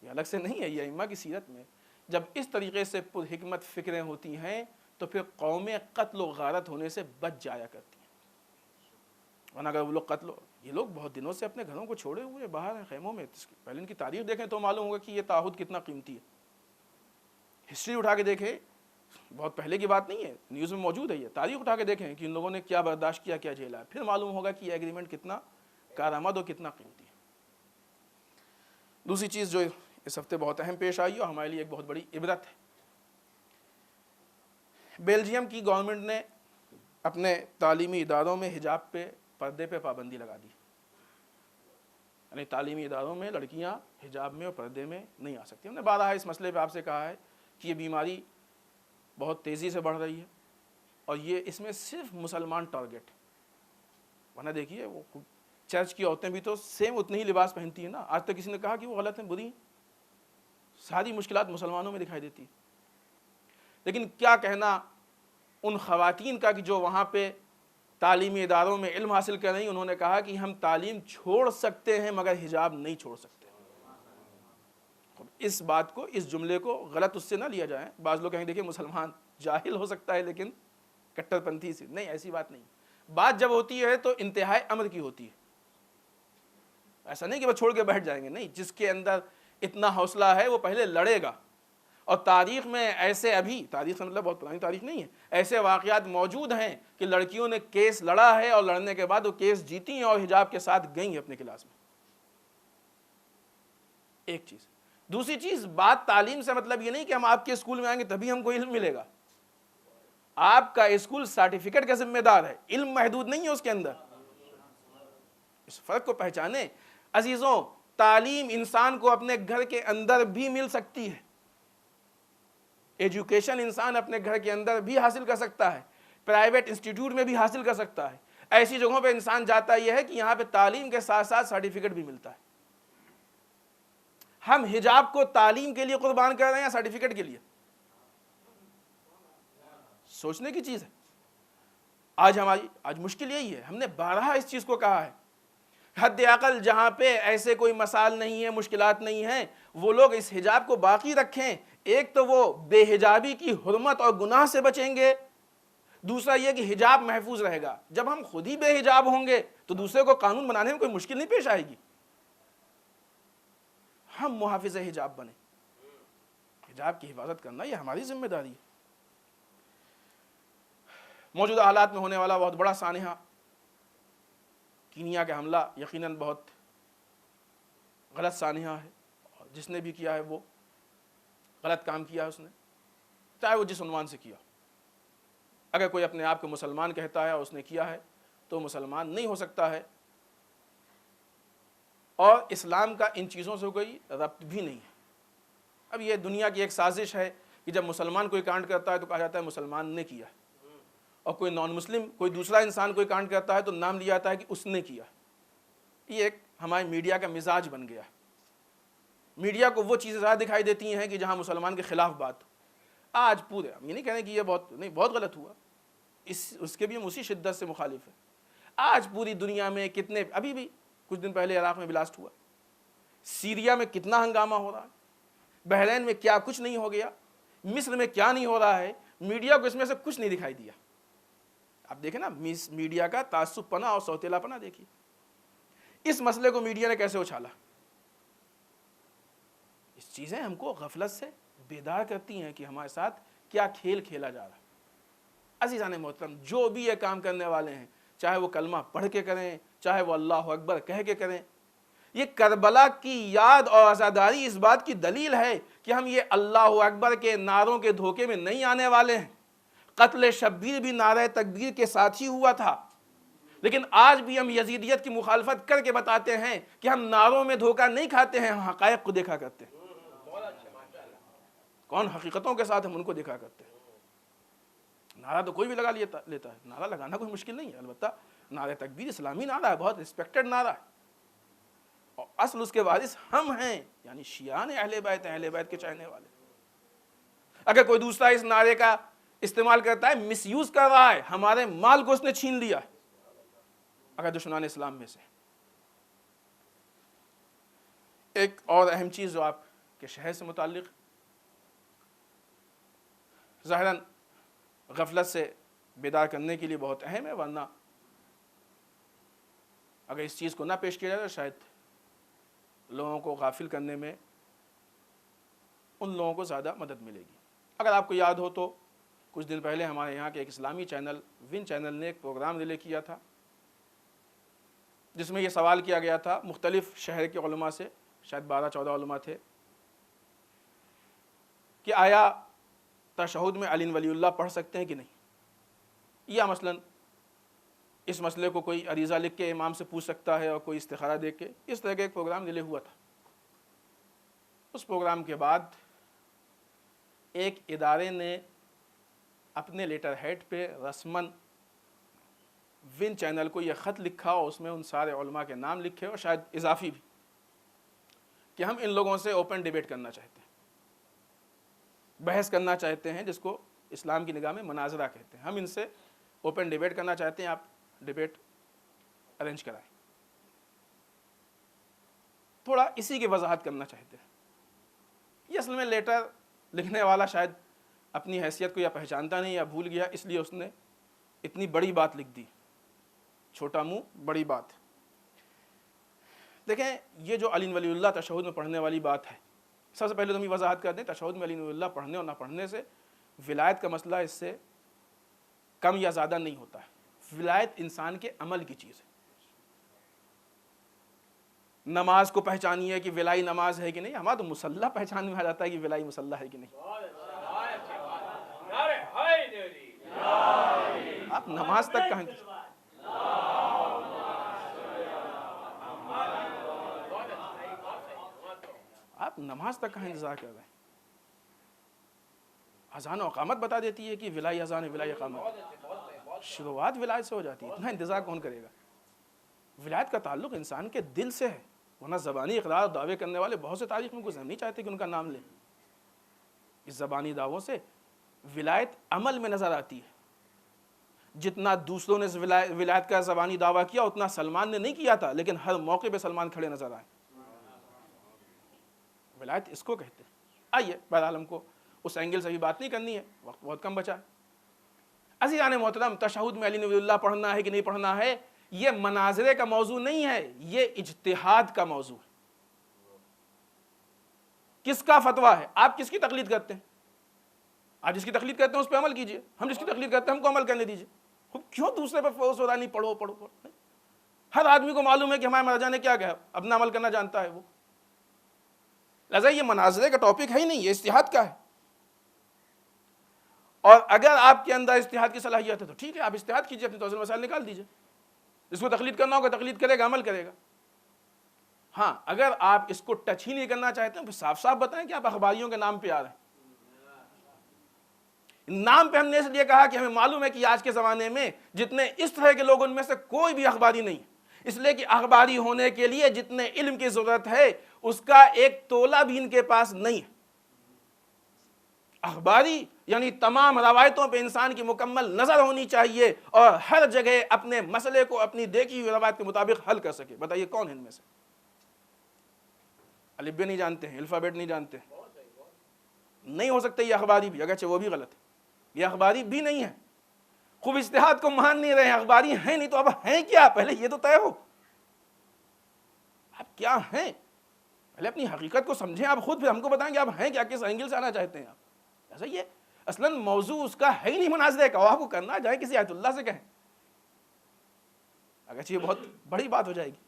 [SPEAKER 2] یہ الگ سے نہیں ہے، یہ ائمہ کی سیرت میں، جب اس طریقے سے پر حکمت فکریں ہوتی ہیں تو پھر قومیں قتل و غارت ہونے سے بچ جایا کرتی ہیں۔ ورنہ اگر وہ لوگ یہ لوگ بہت دنوں سے اپنے گھروں کو چھوڑے ہوئے باہر ہیں خیموں میں، پہلے ان کی تاریخ دیکھیں تو معلوم ہوگا کہ یہ تعہد کتنا قیمتی ہے۔ ہسٹری اٹھا کے دیکھیں، بہت پہلے کی بات نہیں ہے، نیوز میں موجود ہے، یہ تاریخ اٹھا کے دیکھیں کہ ان لوگوں نے کیا برداشت کیا، کیا جھیلا ہے، پھر معلوم ہوگا کہ یہ ایگریمنٹ کتنا کارآمد اور کتنا قیمتی ہے۔ دوسری چیز جو اس ہفتے بہت اہم پیش آئی اور ہمارے لیے ایک بہت بڑی عبرت ہے، بیلجیم کی گورنمنٹ نے اپنے تعلیمی اداروں میں حجاب پہ، پردے پہ پابندی لگا دی، یعنی تعلیمی اداروں میں لڑکیاں حجاب میں اور پردے میں نہیں آ سکتی۔ ہم نے بارہا اس مسئلے پہ آپ سے کہا ہے کہ یہ بیماری بہت تیزی سے بڑھ رہی ہے اور یہ اس میں صرف مسلمان ٹارگٹ، ورنہ دیکھیے وہ چرچ کی عورتیں بھی تو سیم اتنے ہی لباس پہنتی ہیں نا، آج تک کسی نے کہا کہ وہ غلط ہیں، بری ہیں؟ ساری مشکلات مسلمانوں میں دکھائی دیتی ہیں۔ لیکن کیا کہنا ان خواتین کا کہ جو وہاں پہ تعلیمی اداروں میں علم حاصل کر رہی ہیں، انہوں نے کہا کہ ہم تعلیم چھوڑ سکتے ہیں مگر حجاب نہیں چھوڑ سکتے۔ اس بات کو، اس جملے کو غلط اس سے نہ لیا جائے۔ بعض لوگ کہیں دیکھیں مسلمان جاہل ہو سکتا ہے لیکن کٹر پنتھی سے نہیں، ایسی بات نہیں۔ بات جب ہوتی ہے تو انتہائی امر کی ہوتی ہے، ایسا نہیں کہ وہ چھوڑ کے بیٹھ جائیں گے، نہیں، جس کے اندر اتنا حوصلہ ہے وہ پہلے لڑے گا۔ اور تاریخ میں ایسے، ابھی تاریخ سے مطلب بہت پرانی تاریخ نہیں ہے، ایسے واقعات موجود ہیں کہ لڑکیوں نے کیس لڑا ہے اور لڑنے کے بعد وہ کیس جیتی ہیں اور حجاب کے ساتھ گئی ہیں اپنے کلاس میں۔ ایک چیز۔ دوسری چیز، بات تعلیم سے مطلب یہ نہیں کہ ہم آپ کے اسکول میں آئیں گے تبھی ہم کو علم ملے گا۔ آپ کا اسکول سرٹیفکیٹ کا ذمہ دار ہے، علم محدود نہیں ہے اس کے اندر۔ اس فرق کو پہچانیں عزیزوں۔ تعلیم انسان کو اپنے گھر کے اندر بھی مل سکتی ہے، ایجوکیشن انسان اپنے گھر کے اندر بھی حاصل کر سکتا ہے، پرائیویٹ انسٹیٹیوٹ میں بھی حاصل کر سکتا ہے۔ ایسی جگہوں پہ انسان جاتا یہ ہے کہ یہاں پہ تعلیم کے ساتھ ساتھ سرٹیفکیٹ بھی ملتا ہے۔ ہم حجاب کو تعلیم کے لیے قربان کر رہے ہیں یا سرٹیفکیٹ کے لیے؟ سوچنے کی چیز ہے۔ آج مشکل یہی ہے، ہم نے بارہا اس چیز کو کہا ہے، حد اقل جہاں پہ ایسے کوئی مسائل نہیں ہیں، مشکلات نہیں ہیں، وہ لوگ اس حجاب کو باقی رکھیں۔ ایک تو وہ بے حجابی کی حرمت اور گناہ سے بچیں گے، دوسرا یہ کہ حجاب محفوظ رہے گا۔ جب ہم خود ہی بے حجاب ہوں گے تو دوسرے کو قانون بنانے میں کوئی مشکل نہیں پیش آئے گی۔ ہم محافظ حجاب بنیں، حجاب کی حفاظت کرنا یہ ہماری ذمہ داری ہے۔ موجودہ حالات میں ہونے والا بہت بڑا سانحہ کینیا کا حملہ یقیناً بہت غلط سانحہ ہے، اور جس نے بھی کیا ہے وہ غلط کام کیا ہے، اس نے چاہے وہ جس عنوان سے کیا۔ اگر کوئی اپنے آپ کو مسلمان کہتا ہے اور اس نے کیا ہے تو مسلمان نہیں ہو سکتا ہے، اور اسلام کا ان چیزوں سے کوئی ربط بھی نہیں ہے۔ اب یہ دنیا کی ایک سازش ہے کہ جب مسلمان کوئی کانڈ کرتا ہے تو کہا جاتا ہے مسلمان نے کیا، اور کوئی نان مسلم، کوئی دوسرا انسان کوئی کانڈ کرتا ہے تو نام لیا جاتا ہے کہ اس نے کیا۔ یہ ایک ہمارے میڈیا کا مزاج بن گیا۔ میڈیا کو وہ چیزیں زیادہ دکھائی دیتی ہیں کہ جہاں مسلمان کے خلاف بات ہو۔ آج پورے، ہم یہ نہیں کہہ رہے کہ یہ بہت غلط ہوا، اس کے بھی ہم اسی شدت سے مخالف ہیں۔ آج پوری دنیا میں کتنے، ابھی بھی کچھ دن پہلے عراق میں بلاسٹ ہوا، سیریا میں کتنا ہنگامہ ہو رہا ہے، بحرین میں کیا کچھ نہیں ہو گیا، مصر میں کیا نہیں ہو رہا ہے، میڈیا کو اس میں سے کچھ نہیں دکھائی دیا۔ آپ دیکھیں نا میڈیا کا تعصب پنا اور سوتیلا پنا دیکھیے۔ اس مسئلے کو میڈیا نے کیسے اچھالا۔ اس چیزیں ہم کو غفلت سے بیدار کرتی ہیں کہ ہمارے ساتھ کیا کھیل کھیلا جا رہا ہے۔ عزیزان محترم جو بھی یہ کام کرنے والے ہیں، چاہے وہ کلمہ پڑھ کے کریں، چاہے وہ اللہ اکبر کہہ کے کریں، یہ کربلا کی یاد اور عزاداری اس بات کی دلیل ہے کہ ہم یہ اللہ اکبر کے نعروں کے دھوکے میں نہیں آنے والے ہیں۔ قتل شبیر بھی نعرہ تکبیر کے ساتھ ہی ہوا تھا، لیکن آج بھی ہم یزیدیت کی مخالفت کر کے بتاتے ہیں کہ ہم نعروں میں دھوکہ نہیں کھاتے ہیں، ہم حقائق کو دیکھا کرتے ہیں۔ کون حقیقتوں کے ساتھ ہم ان کو دیکھا کرتے ہیں۔ نعرہ تو کوئی بھی لگا لیتا ہے، نعرہ لگانا کوئی مشکل نہیں ہے، البتہ نعرہ تکبیر اسلامی نعرہ ہے، بہت ریسپیکٹڈ نعرہ ہے، اور اصل اس کے وارث ہم ہیں، یعنی شیعان اہل بیت کے چاہنے والے۔ اگر کوئی دوسرا اس نعرے کا استعمال کرتا ہے، مس یوز کر رہا ہے، ہمارے مال کو اس نے چھین لیا ہے، اگر دشمنان اسلام میں سے۔ ایک اور اہم چیز جو آپ کے شہر سے متعلق، ظاہراً غفلت سے بیدار کرنے کے لیے بہت اہم ہے، ورنہ اگر اس چیز کو نہ پیش کیا جائے تو شاید لوگوں کو غافل کرنے میں ان لوگوں کو زیادہ مدد ملے گی۔ اگر آپ کو یاد ہو تو کچھ دن پہلے ہمارے یہاں کے ایک اسلامی چینل ون چینل نے ایک پروگرام ریلے کیا تھا، جس میں یہ سوال کیا گیا تھا مختلف شہر کے علماء سے، شاید 12-14 علماء تھے، کہ آیا تشہد میں علی ولی اللہ پڑھ سکتے ہیں کہ نہیں، یا مثلاً اس مسئلے کو کوئی عریضہ لکھ کے امام سے پوچھ سکتا ہے اور کوئی استخارہ دے کے، اس طرح کا ایک پروگرام ریلے ہوا تھا۔ اس پروگرام کے بعد ایک ادارے نے اپنے لیٹر ہیڈ پہ رسماً ون چینل کو یہ خط لکھا اور اس میں ان سارے علماء کے نام لکھے، اور شاید اضافی بھی، کہ ہم ان لوگوں سے اوپن ڈیبیٹ کرنا چاہتے ہیں، بحث کرنا چاہتے ہیں، جس کو اسلام کی نگاہ میں مناظرہ کہتے ہیں، ہم ان سے اوپن ڈیبیٹ کرنا چاہتے ہیں، آپ ڈیبیٹ ارینج کرائیں۔ تھوڑا اسی کی وضاحت کرنا چاہتے ہیں۔ یہ اصل میں لیٹر لکھنے والا شاید اپنی حیثیت کو یا پہچانتا نہیں یا بھول گیا، اس لیے اس نے اتنی بڑی بات لکھ دی، چھوٹا منہ بڑی بات۔ دیکھیں، یہ جو علی ولی اللہ تشہد میں پڑھنے والی بات ہے، سب سے پہلے تو ہم یہ وضاحت کر دیں، تشہد میں علی ولی اللہ پڑھنے اور نہ پڑھنے سے ولایت کا مسئلہ اس سے کم یا زیادہ نہیں ہوتا ہے۔ ولایت انسان کے عمل کی چیز ہے۔ نماز کو پہچانیے کہ ولائی نماز ہے کہ نہیں، ہمارا تو مسلح پہچان میں آ جاتا ہے کہ ولائی مسلح ہے کہ نہیں۔ آپ نماز تک کہاں کی، آپ نماز تک کہاں انتظار کر رہے ہیں؟ اذان و اقامت بتا دیتی ہے کہ ولائی اذان ہے، ولائی اقامت، شروعات ولایت سے ہو جاتی ہے، اتنا انتظار کون کرے گا؟ ولایت کا تعلق انسان کے دل سے ہے، ورنہ زبانی اقرار دعوے کرنے والے بہت سے تاریخ میں گزر نہیں چاہتے کہ ان کا نام لیں۔ اس زبانی دعووں سے ولایت عمل میں نظر آتی ہے۔ جتنا دوسروں نے ولایت کا زبانی دعویٰ کیا اتنا سلمان نے نہیں کیا تھا، لیکن ہر موقع پہ سلمان کھڑے نظر آئے۔ ولایت اس کو کہتے ہیں۔ آئیے بہرحال ہم کو اس اینگل سے بھی بات نہیں کرنی ہے، وقت بہت کم بچا ہے۔ عزیزان محترم، تشہد میں علی ولی اللہ پڑھنا ہے کہ نہیں پڑھنا ہے، یہ مناظرے کا موضوع نہیں ہے، یہ اجتہاد کا موضوع ہے۔ کس کا فتویٰ ہے؟ آپ کس کی تقلید کرتے ہیں؟ آپ جس کی تقلید کرتے ہیں اس پہ عمل کیجئے، ہم جس کی تقلید کرتے ہیں ہم کو عمل کرنے دیجئے۔ کیوں دوسرے پر فورس ہو رہا ہے نہیں پڑھو پڑھو پڑھو؟ ہر آدمی کو معلوم ہے کہ ہمارے مرجع نے کیا کہا، اپنا عمل کرنا جانتا ہے وہ۔ لہذا یہ مناظرے کا ٹاپک ہے ہی نہیں، یہ اجتہاد کا ہے۔ اور اگر آپ کے اندر اجتہاد کی صلاحیت ہے تو ٹھیک ہے، آپ اجتہاد کیجئے، اپنے توزن مسائل نکال دیجئے۔ جس کو تقلید کرنا ہوگا تقلید کرے گا، عمل کرے گا۔ ہاں، اگر آپ اس کو ٹچ ہی نہیں کرنا چاہتے ہیں تو صاف صاف بتائیں کہ آپ اخباریوں کے نام پہ آ رہے ہیں۔ نام پہ ہم نے اس لیے کہا کہ ہمیں معلوم ہے کہ آج کے زمانے میں جتنے اس طرح کے لوگ، ان میں سے کوئی بھی اخباری نہیں، اس لیے کہ اخباری ہونے کے لیے جتنے علم کی ضرورت ہے اس کا ایک تولہ بھی ان کے پاس نہیں ہے۔ اخباری یعنی تمام روایتوں پہ انسان کی مکمل نظر ہونی چاہیے اور ہر جگہ اپنے مسئلے کو اپنی دیکھی ہوئی روایت کے مطابق حل کر سکے۔ بتائیے کون ہے ان میں سے؟ الف ب نہیں جانتے ہیں، الفابیٹ نہیں جانتے ہیں، نہیں ہو سکتے یہ اخباری بھی، اگرچہ وہ بھی غلط ہے، یہ اخباری بھی نہیں ہے۔ خوب اجتہاد کو مان نہیں رہے ہیں، اخباری ہیں نہیں تو اب ہیں کیا؟ پہلے یہ تو طے ہو آپ کیا ہیں، پہلے اپنی حقیقت کو سمجھیں آپ خود، پھر ہم کو بتائیں کہ آپ ہیں کیا، کس اینگل سے آنا چاہتے ہیں آپ۔ ایسا یہ اصلاً موضوع اس کا ہے ہی نہیں مناظرے کا، آپ کو کرنا جائے کسی آیت اللہ سے کہیں، اگرچہ یہ بہت بڑی بات ہو جائے گی۔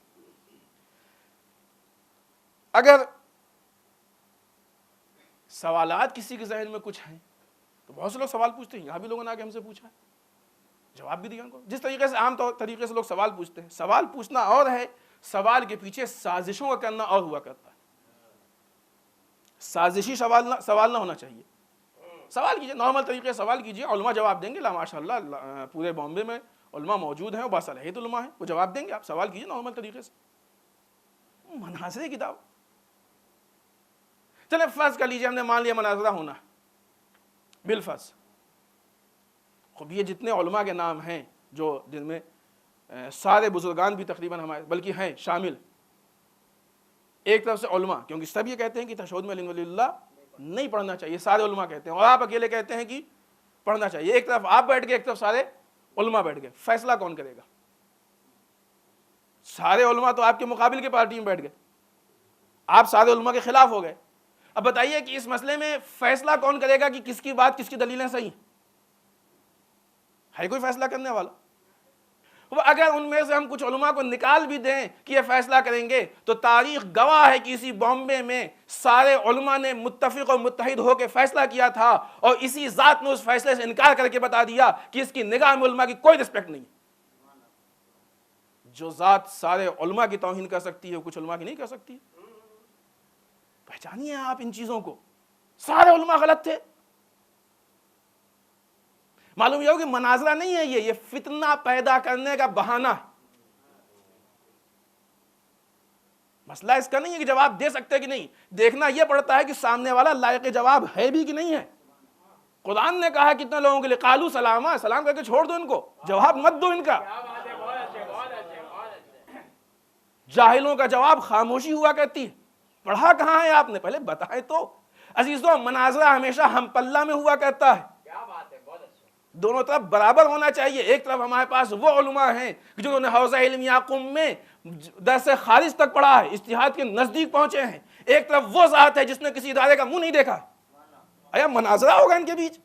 [SPEAKER 2] اگر سوالات کسی کے ذہن میں کچھ ہیں تو بہت سے لوگ سوال پوچھتے ہیں، یہاں بھی لوگوں نے آگے ہم سے پوچھا ہے، جواب بھی دیا ان کو۔ جس طریقے سے عام طریقے سے لوگ سوال پوچھتے ہیں، سوال پوچھنا اور ہے، سوال کے پیچھے سازشوں کا کرنا اور ہوا کرتا ہے۔ سازشی سوال نہ ہونا چاہیے۔ سوال کیجئے، نارمل طریقے سے سوال کیجئے، علماء جواب دیں گے، لا ماشاء اللہ پورے بامبے میں علماء موجود ہیں اور باصلاحیت علماء ہیں، وہ جواب دیں گے، آپ سوال کیجئے نارمل طریقے سے۔ مناظرے کی دعوت، چلے فرض کر لیجئے ہم نے مان لیا مناظرہ ہونا ہے، بالفرض خب یہ جتنے علماء کے نام ہیں جو جن میں سارے بزرگان بھی تقریباً ہمارے بلکہ ہیں شامل، ایک طرف سے علماء، کیونکہ سب یہ کہتے ہیں کہ تشہد میں علی ولی اللہ نہیں پڑھنا چاہیے، سارے علماء کہتے ہیں، اور آپ اکیلے کہتے ہیں کہ پڑھنا چاہیے، ایک طرف آپ بیٹھ گئے، ایک طرف سارے علماء بیٹھ گئے، فیصلہ کون کرے گا؟ سارے علماء تو آپ کے مقابل کی پارٹی میں بیٹھ گئے، آپ سارے علماء کے خلاف ہو گئے، اب بتائیے کہ اس مسئلے میں فیصلہ کون کرے گا کہ کس کی بات کس کی دلیلیں صحیح ہیں؟ ہے کوئی فیصلہ کرنے والا؟ وہ اگر ان میں سے ہم کچھ علماء کو نکال بھی دیں کہ یہ فیصلہ کریں گے تو تاریخ گواہ ہے کہ اسی بامبے میں سارے علماء نے متفق اور متحد ہو کے فیصلہ کیا تھا، اور اسی ذات نے اس فیصلے سے انکار کر کے بتا دیا کہ اس کی نگاہ میں علماء کی کوئی رسپیکٹ نہیں۔ جو ذات سارے علماء کی توہین کر سکتی ہے کچھ علماء کی نہیں کر سکتی۔ پہچانیے آپ ان چیزوں کو، سارے علماء غلط تھے۔ معلوم یہ ہو کہ مناظرہ نہیں ہے، یہ فتنہ پیدا کرنے کا بہانہ ہے۔ مسئلہ اس کا نہیں ہے کہ جواب دے سکتے کہ نہیں، دیکھنا یہ پڑتا ہے کہ سامنے والا لائق جواب ہے بھی کہ نہیں ہے۔ قرآن نے کہا کتنے لوگوں کے لیے قالوا سلاما، سلام کر کے چھوڑ دو ان کو، جواب مت دو ان کا۔ جاہلوں کا جواب خاموشی ہوا کرتی ہے۔ پڑھا کہاں ہے آپ نے؟ پہلے بتائیں تو۔ عزیزوں، مناظرہ ہمیشہ ہم پلہ میں ہوا کرتا ہے، دونوں طرف برابر ہونا چاہیے۔ ایک طرف ہمارے پاس وہ علماء ہیں جنہوں نے حوزہ علم یعقوب میں درس خارج تک پڑھا ہے، اجتہاد کے نزدیک پہنچے ہیں، ایک طرف وہ ذات ہے جس نے کسی ادارے کا منہ نہیں دیکھا۔ آیا مناظرہ ہوگا ان کے بیچ؟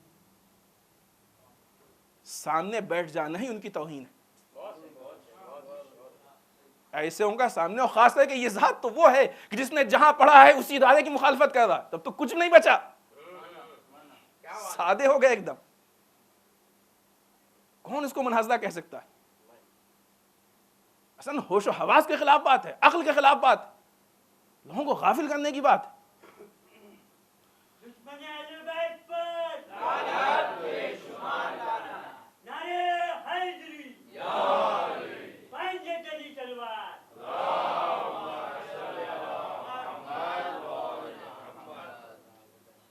[SPEAKER 2] سامنے بیٹھ جانا ہی ان کی توہین ہے۔ ایسے ہوں گا سامنے، اور خاص طور کہ یہ ذات تو وہ ہے کہ جس نے جہاں پڑھا ہے اسی ادارے کی مخالفت کر رہا، تب تو کچھ نہیں بچا، سادے ہو گئے ایک دم۔ کون اس کو مناظرہ کہہ سکتا ہے؟ اصلا ہوش و حواس کے خلاف بات ہے، عقل کے خلاف بات ہے، لوگوں کو غافل کرنے کی بات ہے۔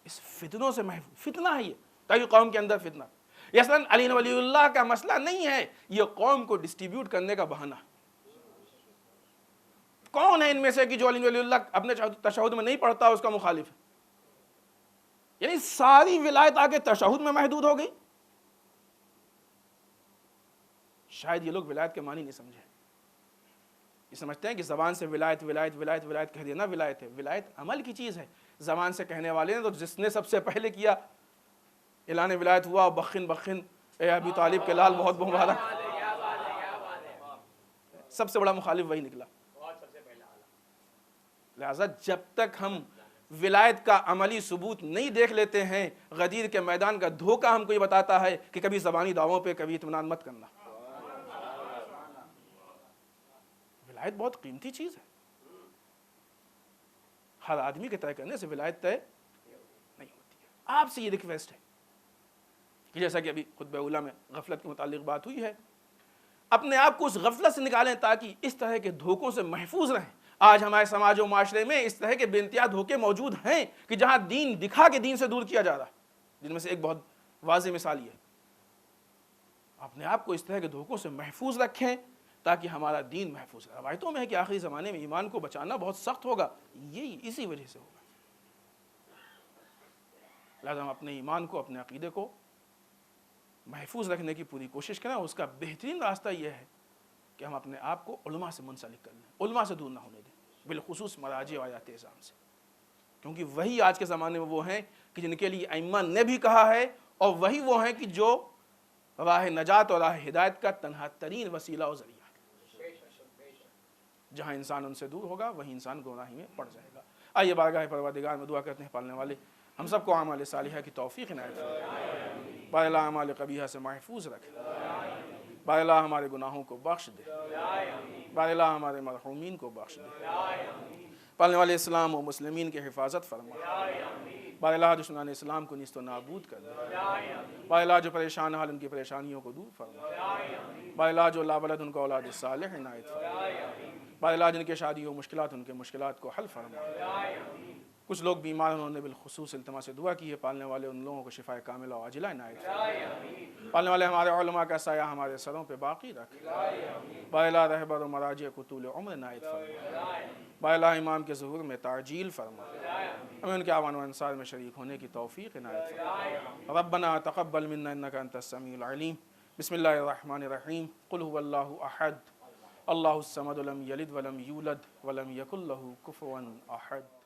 [SPEAKER 2] اس فتنوں سے محفوظ، فتنہ ہے یہ، تاکہ قوم کے اندر فتنہ۔ یہ اصلاً علی ولی اللہ کا مسئلہ نہیں ہے، یہ قوم کو ڈسٹریبیوٹ کرنے کا بہانہ۔ کون ہے ان میں سے کہ جو علی ولی اللہ اپنے تشہد میں نہیں پڑھتا اس کا مخالف ہے؟ یعنی ساری ولایت آگے تشہد میں محدود ہو گئی۔ شاید یہ لوگ ولایت کے معنی نہیں سمجھے، یہ سمجھتے ہیں کہ زبان سے ولایت ولایت ولایت ولایت کہہ دینا ولایت ہے۔ ولایت عمل کی چیز ہے۔ زبان سے کہنے والے نے تو جس نے سب سے پہلے کیا اعلان ولایت ہوا، بخن بخن اے ابی طالب کے لال بہت مبارک، سب سے بڑا مخالف وہی نکلا۔ لہذا جب تک ہم ولایت کا عملی ثبوت نہیں دیکھ لیتے ہیں، غدیر کے میدان کا دھوکہ ہم کو یہ بتاتا ہے کہ کبھی زبانی دعووں پہ کبھی اطمینان مت کرنا۔ ولایت بہت قیمتی چیز ہے، ہر آدمی کے طے کرنے سے ولایت طے نہیں ہوتی ہے۔ آپ سے یہ ریکویسٹ ہے کہ جیسا کہ ابھی خطبہ اولیٰ میں غفلت کے متعلق بات ہوئی ہے، اپنے آپ کو اس غفلت سے نکالیں تاکہ اس طرح کے دھوکوں سے محفوظ رہیں۔ آج ہمارے سماج و معاشرے میں اس طرح کے بے انتہا دھوکے موجود ہیں کہ جہاں دین دکھا کے دین سے دور کیا جا رہا ہے، جن میں سے ایک بہت واضح مثال یہ ہے۔ اپنے آپ کو اس طرح کے دھوکوں سے محفوظ رکھیں تاکہ ہمارا دین محفوظ رہے۔ روایتوں میں ہے کہ آخری زمانے میں ایمان کو بچانا بہت سخت ہوگا، یہی اسی وجہ سے ہوگا۔ لہذا ہم اپنے ایمان کو، اپنے عقیدے کو محفوظ رکھنے کی پوری کوشش کریں، اور اس کا بہترین راستہ یہ ہے کہ ہم اپنے آپ کو علماء سے منسلک کر لیں، علماء سے دور نہ ہونے دیں، بالخصوص مراجع و آیات اعظام سے، کیونکہ وہی آج کے زمانے میں وہ ہیں کہ جن کے لیے ائمہ نے بھی کہا ہے اور وہی وہ ہیں کہ جو راہ نجات اور راہ ہدایت کا تنہا ترین وسیلہ و ذریعہ ہے۔ جہاں انسان ان سے دور ہوگا وہیں انسان گمراہی میں پڑ جائے گا۔ آئیے بارگاہ پروردگار میں دعا کرتے ہیں، پالنے والے ہم سب کو اعمال صالحہ کی توفیق عنایت فرمائے، بار اللہ اعمال قبیحہ سے محفوظ رکھے، بار اللہ ہمارے گناہوں کو بخش دے، بار اللہ ہمارے مرحومین کو بخش دے، پالنے والے اسلام و مسلمین کی حفاظت فرما، بار اللہ دشمنان اسلام کو نیست و نابود کر دے، بار اللہ جو پریشان حال ان کی پریشانیوں کو دور فرما، بار اللہ جو لابلد ان کو اولاد صالح عنایت فرما، بار اللہ جن کے شادی و مشکلات ان کے مشکلات کو حل فرما۔ کچھ لوگ بیمار انہوں نے بالخصوص التماس سے دعا کی ہے، پالنے والے ان لوگوں کو شفاء کاملہ و عاجلہ عنایت فرما، پالنے والے ہمارے علماء کا سایہ ہمارے سروں پہ باقی رکھ، بار اللہ رہبر و مراجع کو طول عمر عنایت فرما، بار اللہ امام کے ظہور میں تعجیل فرما، ہمیں ان کے اعوان و انصار میں شریک ہونے کی توفیق عنایت فرما۔ ربنا تقبل منا انک انت السمیع العلیم، بسم اللہ الرحمن الرحیم، قل هو اللہ احد اللہ الصمد لم یلد ولم یولد ولم یکن لہ کفوا احد۔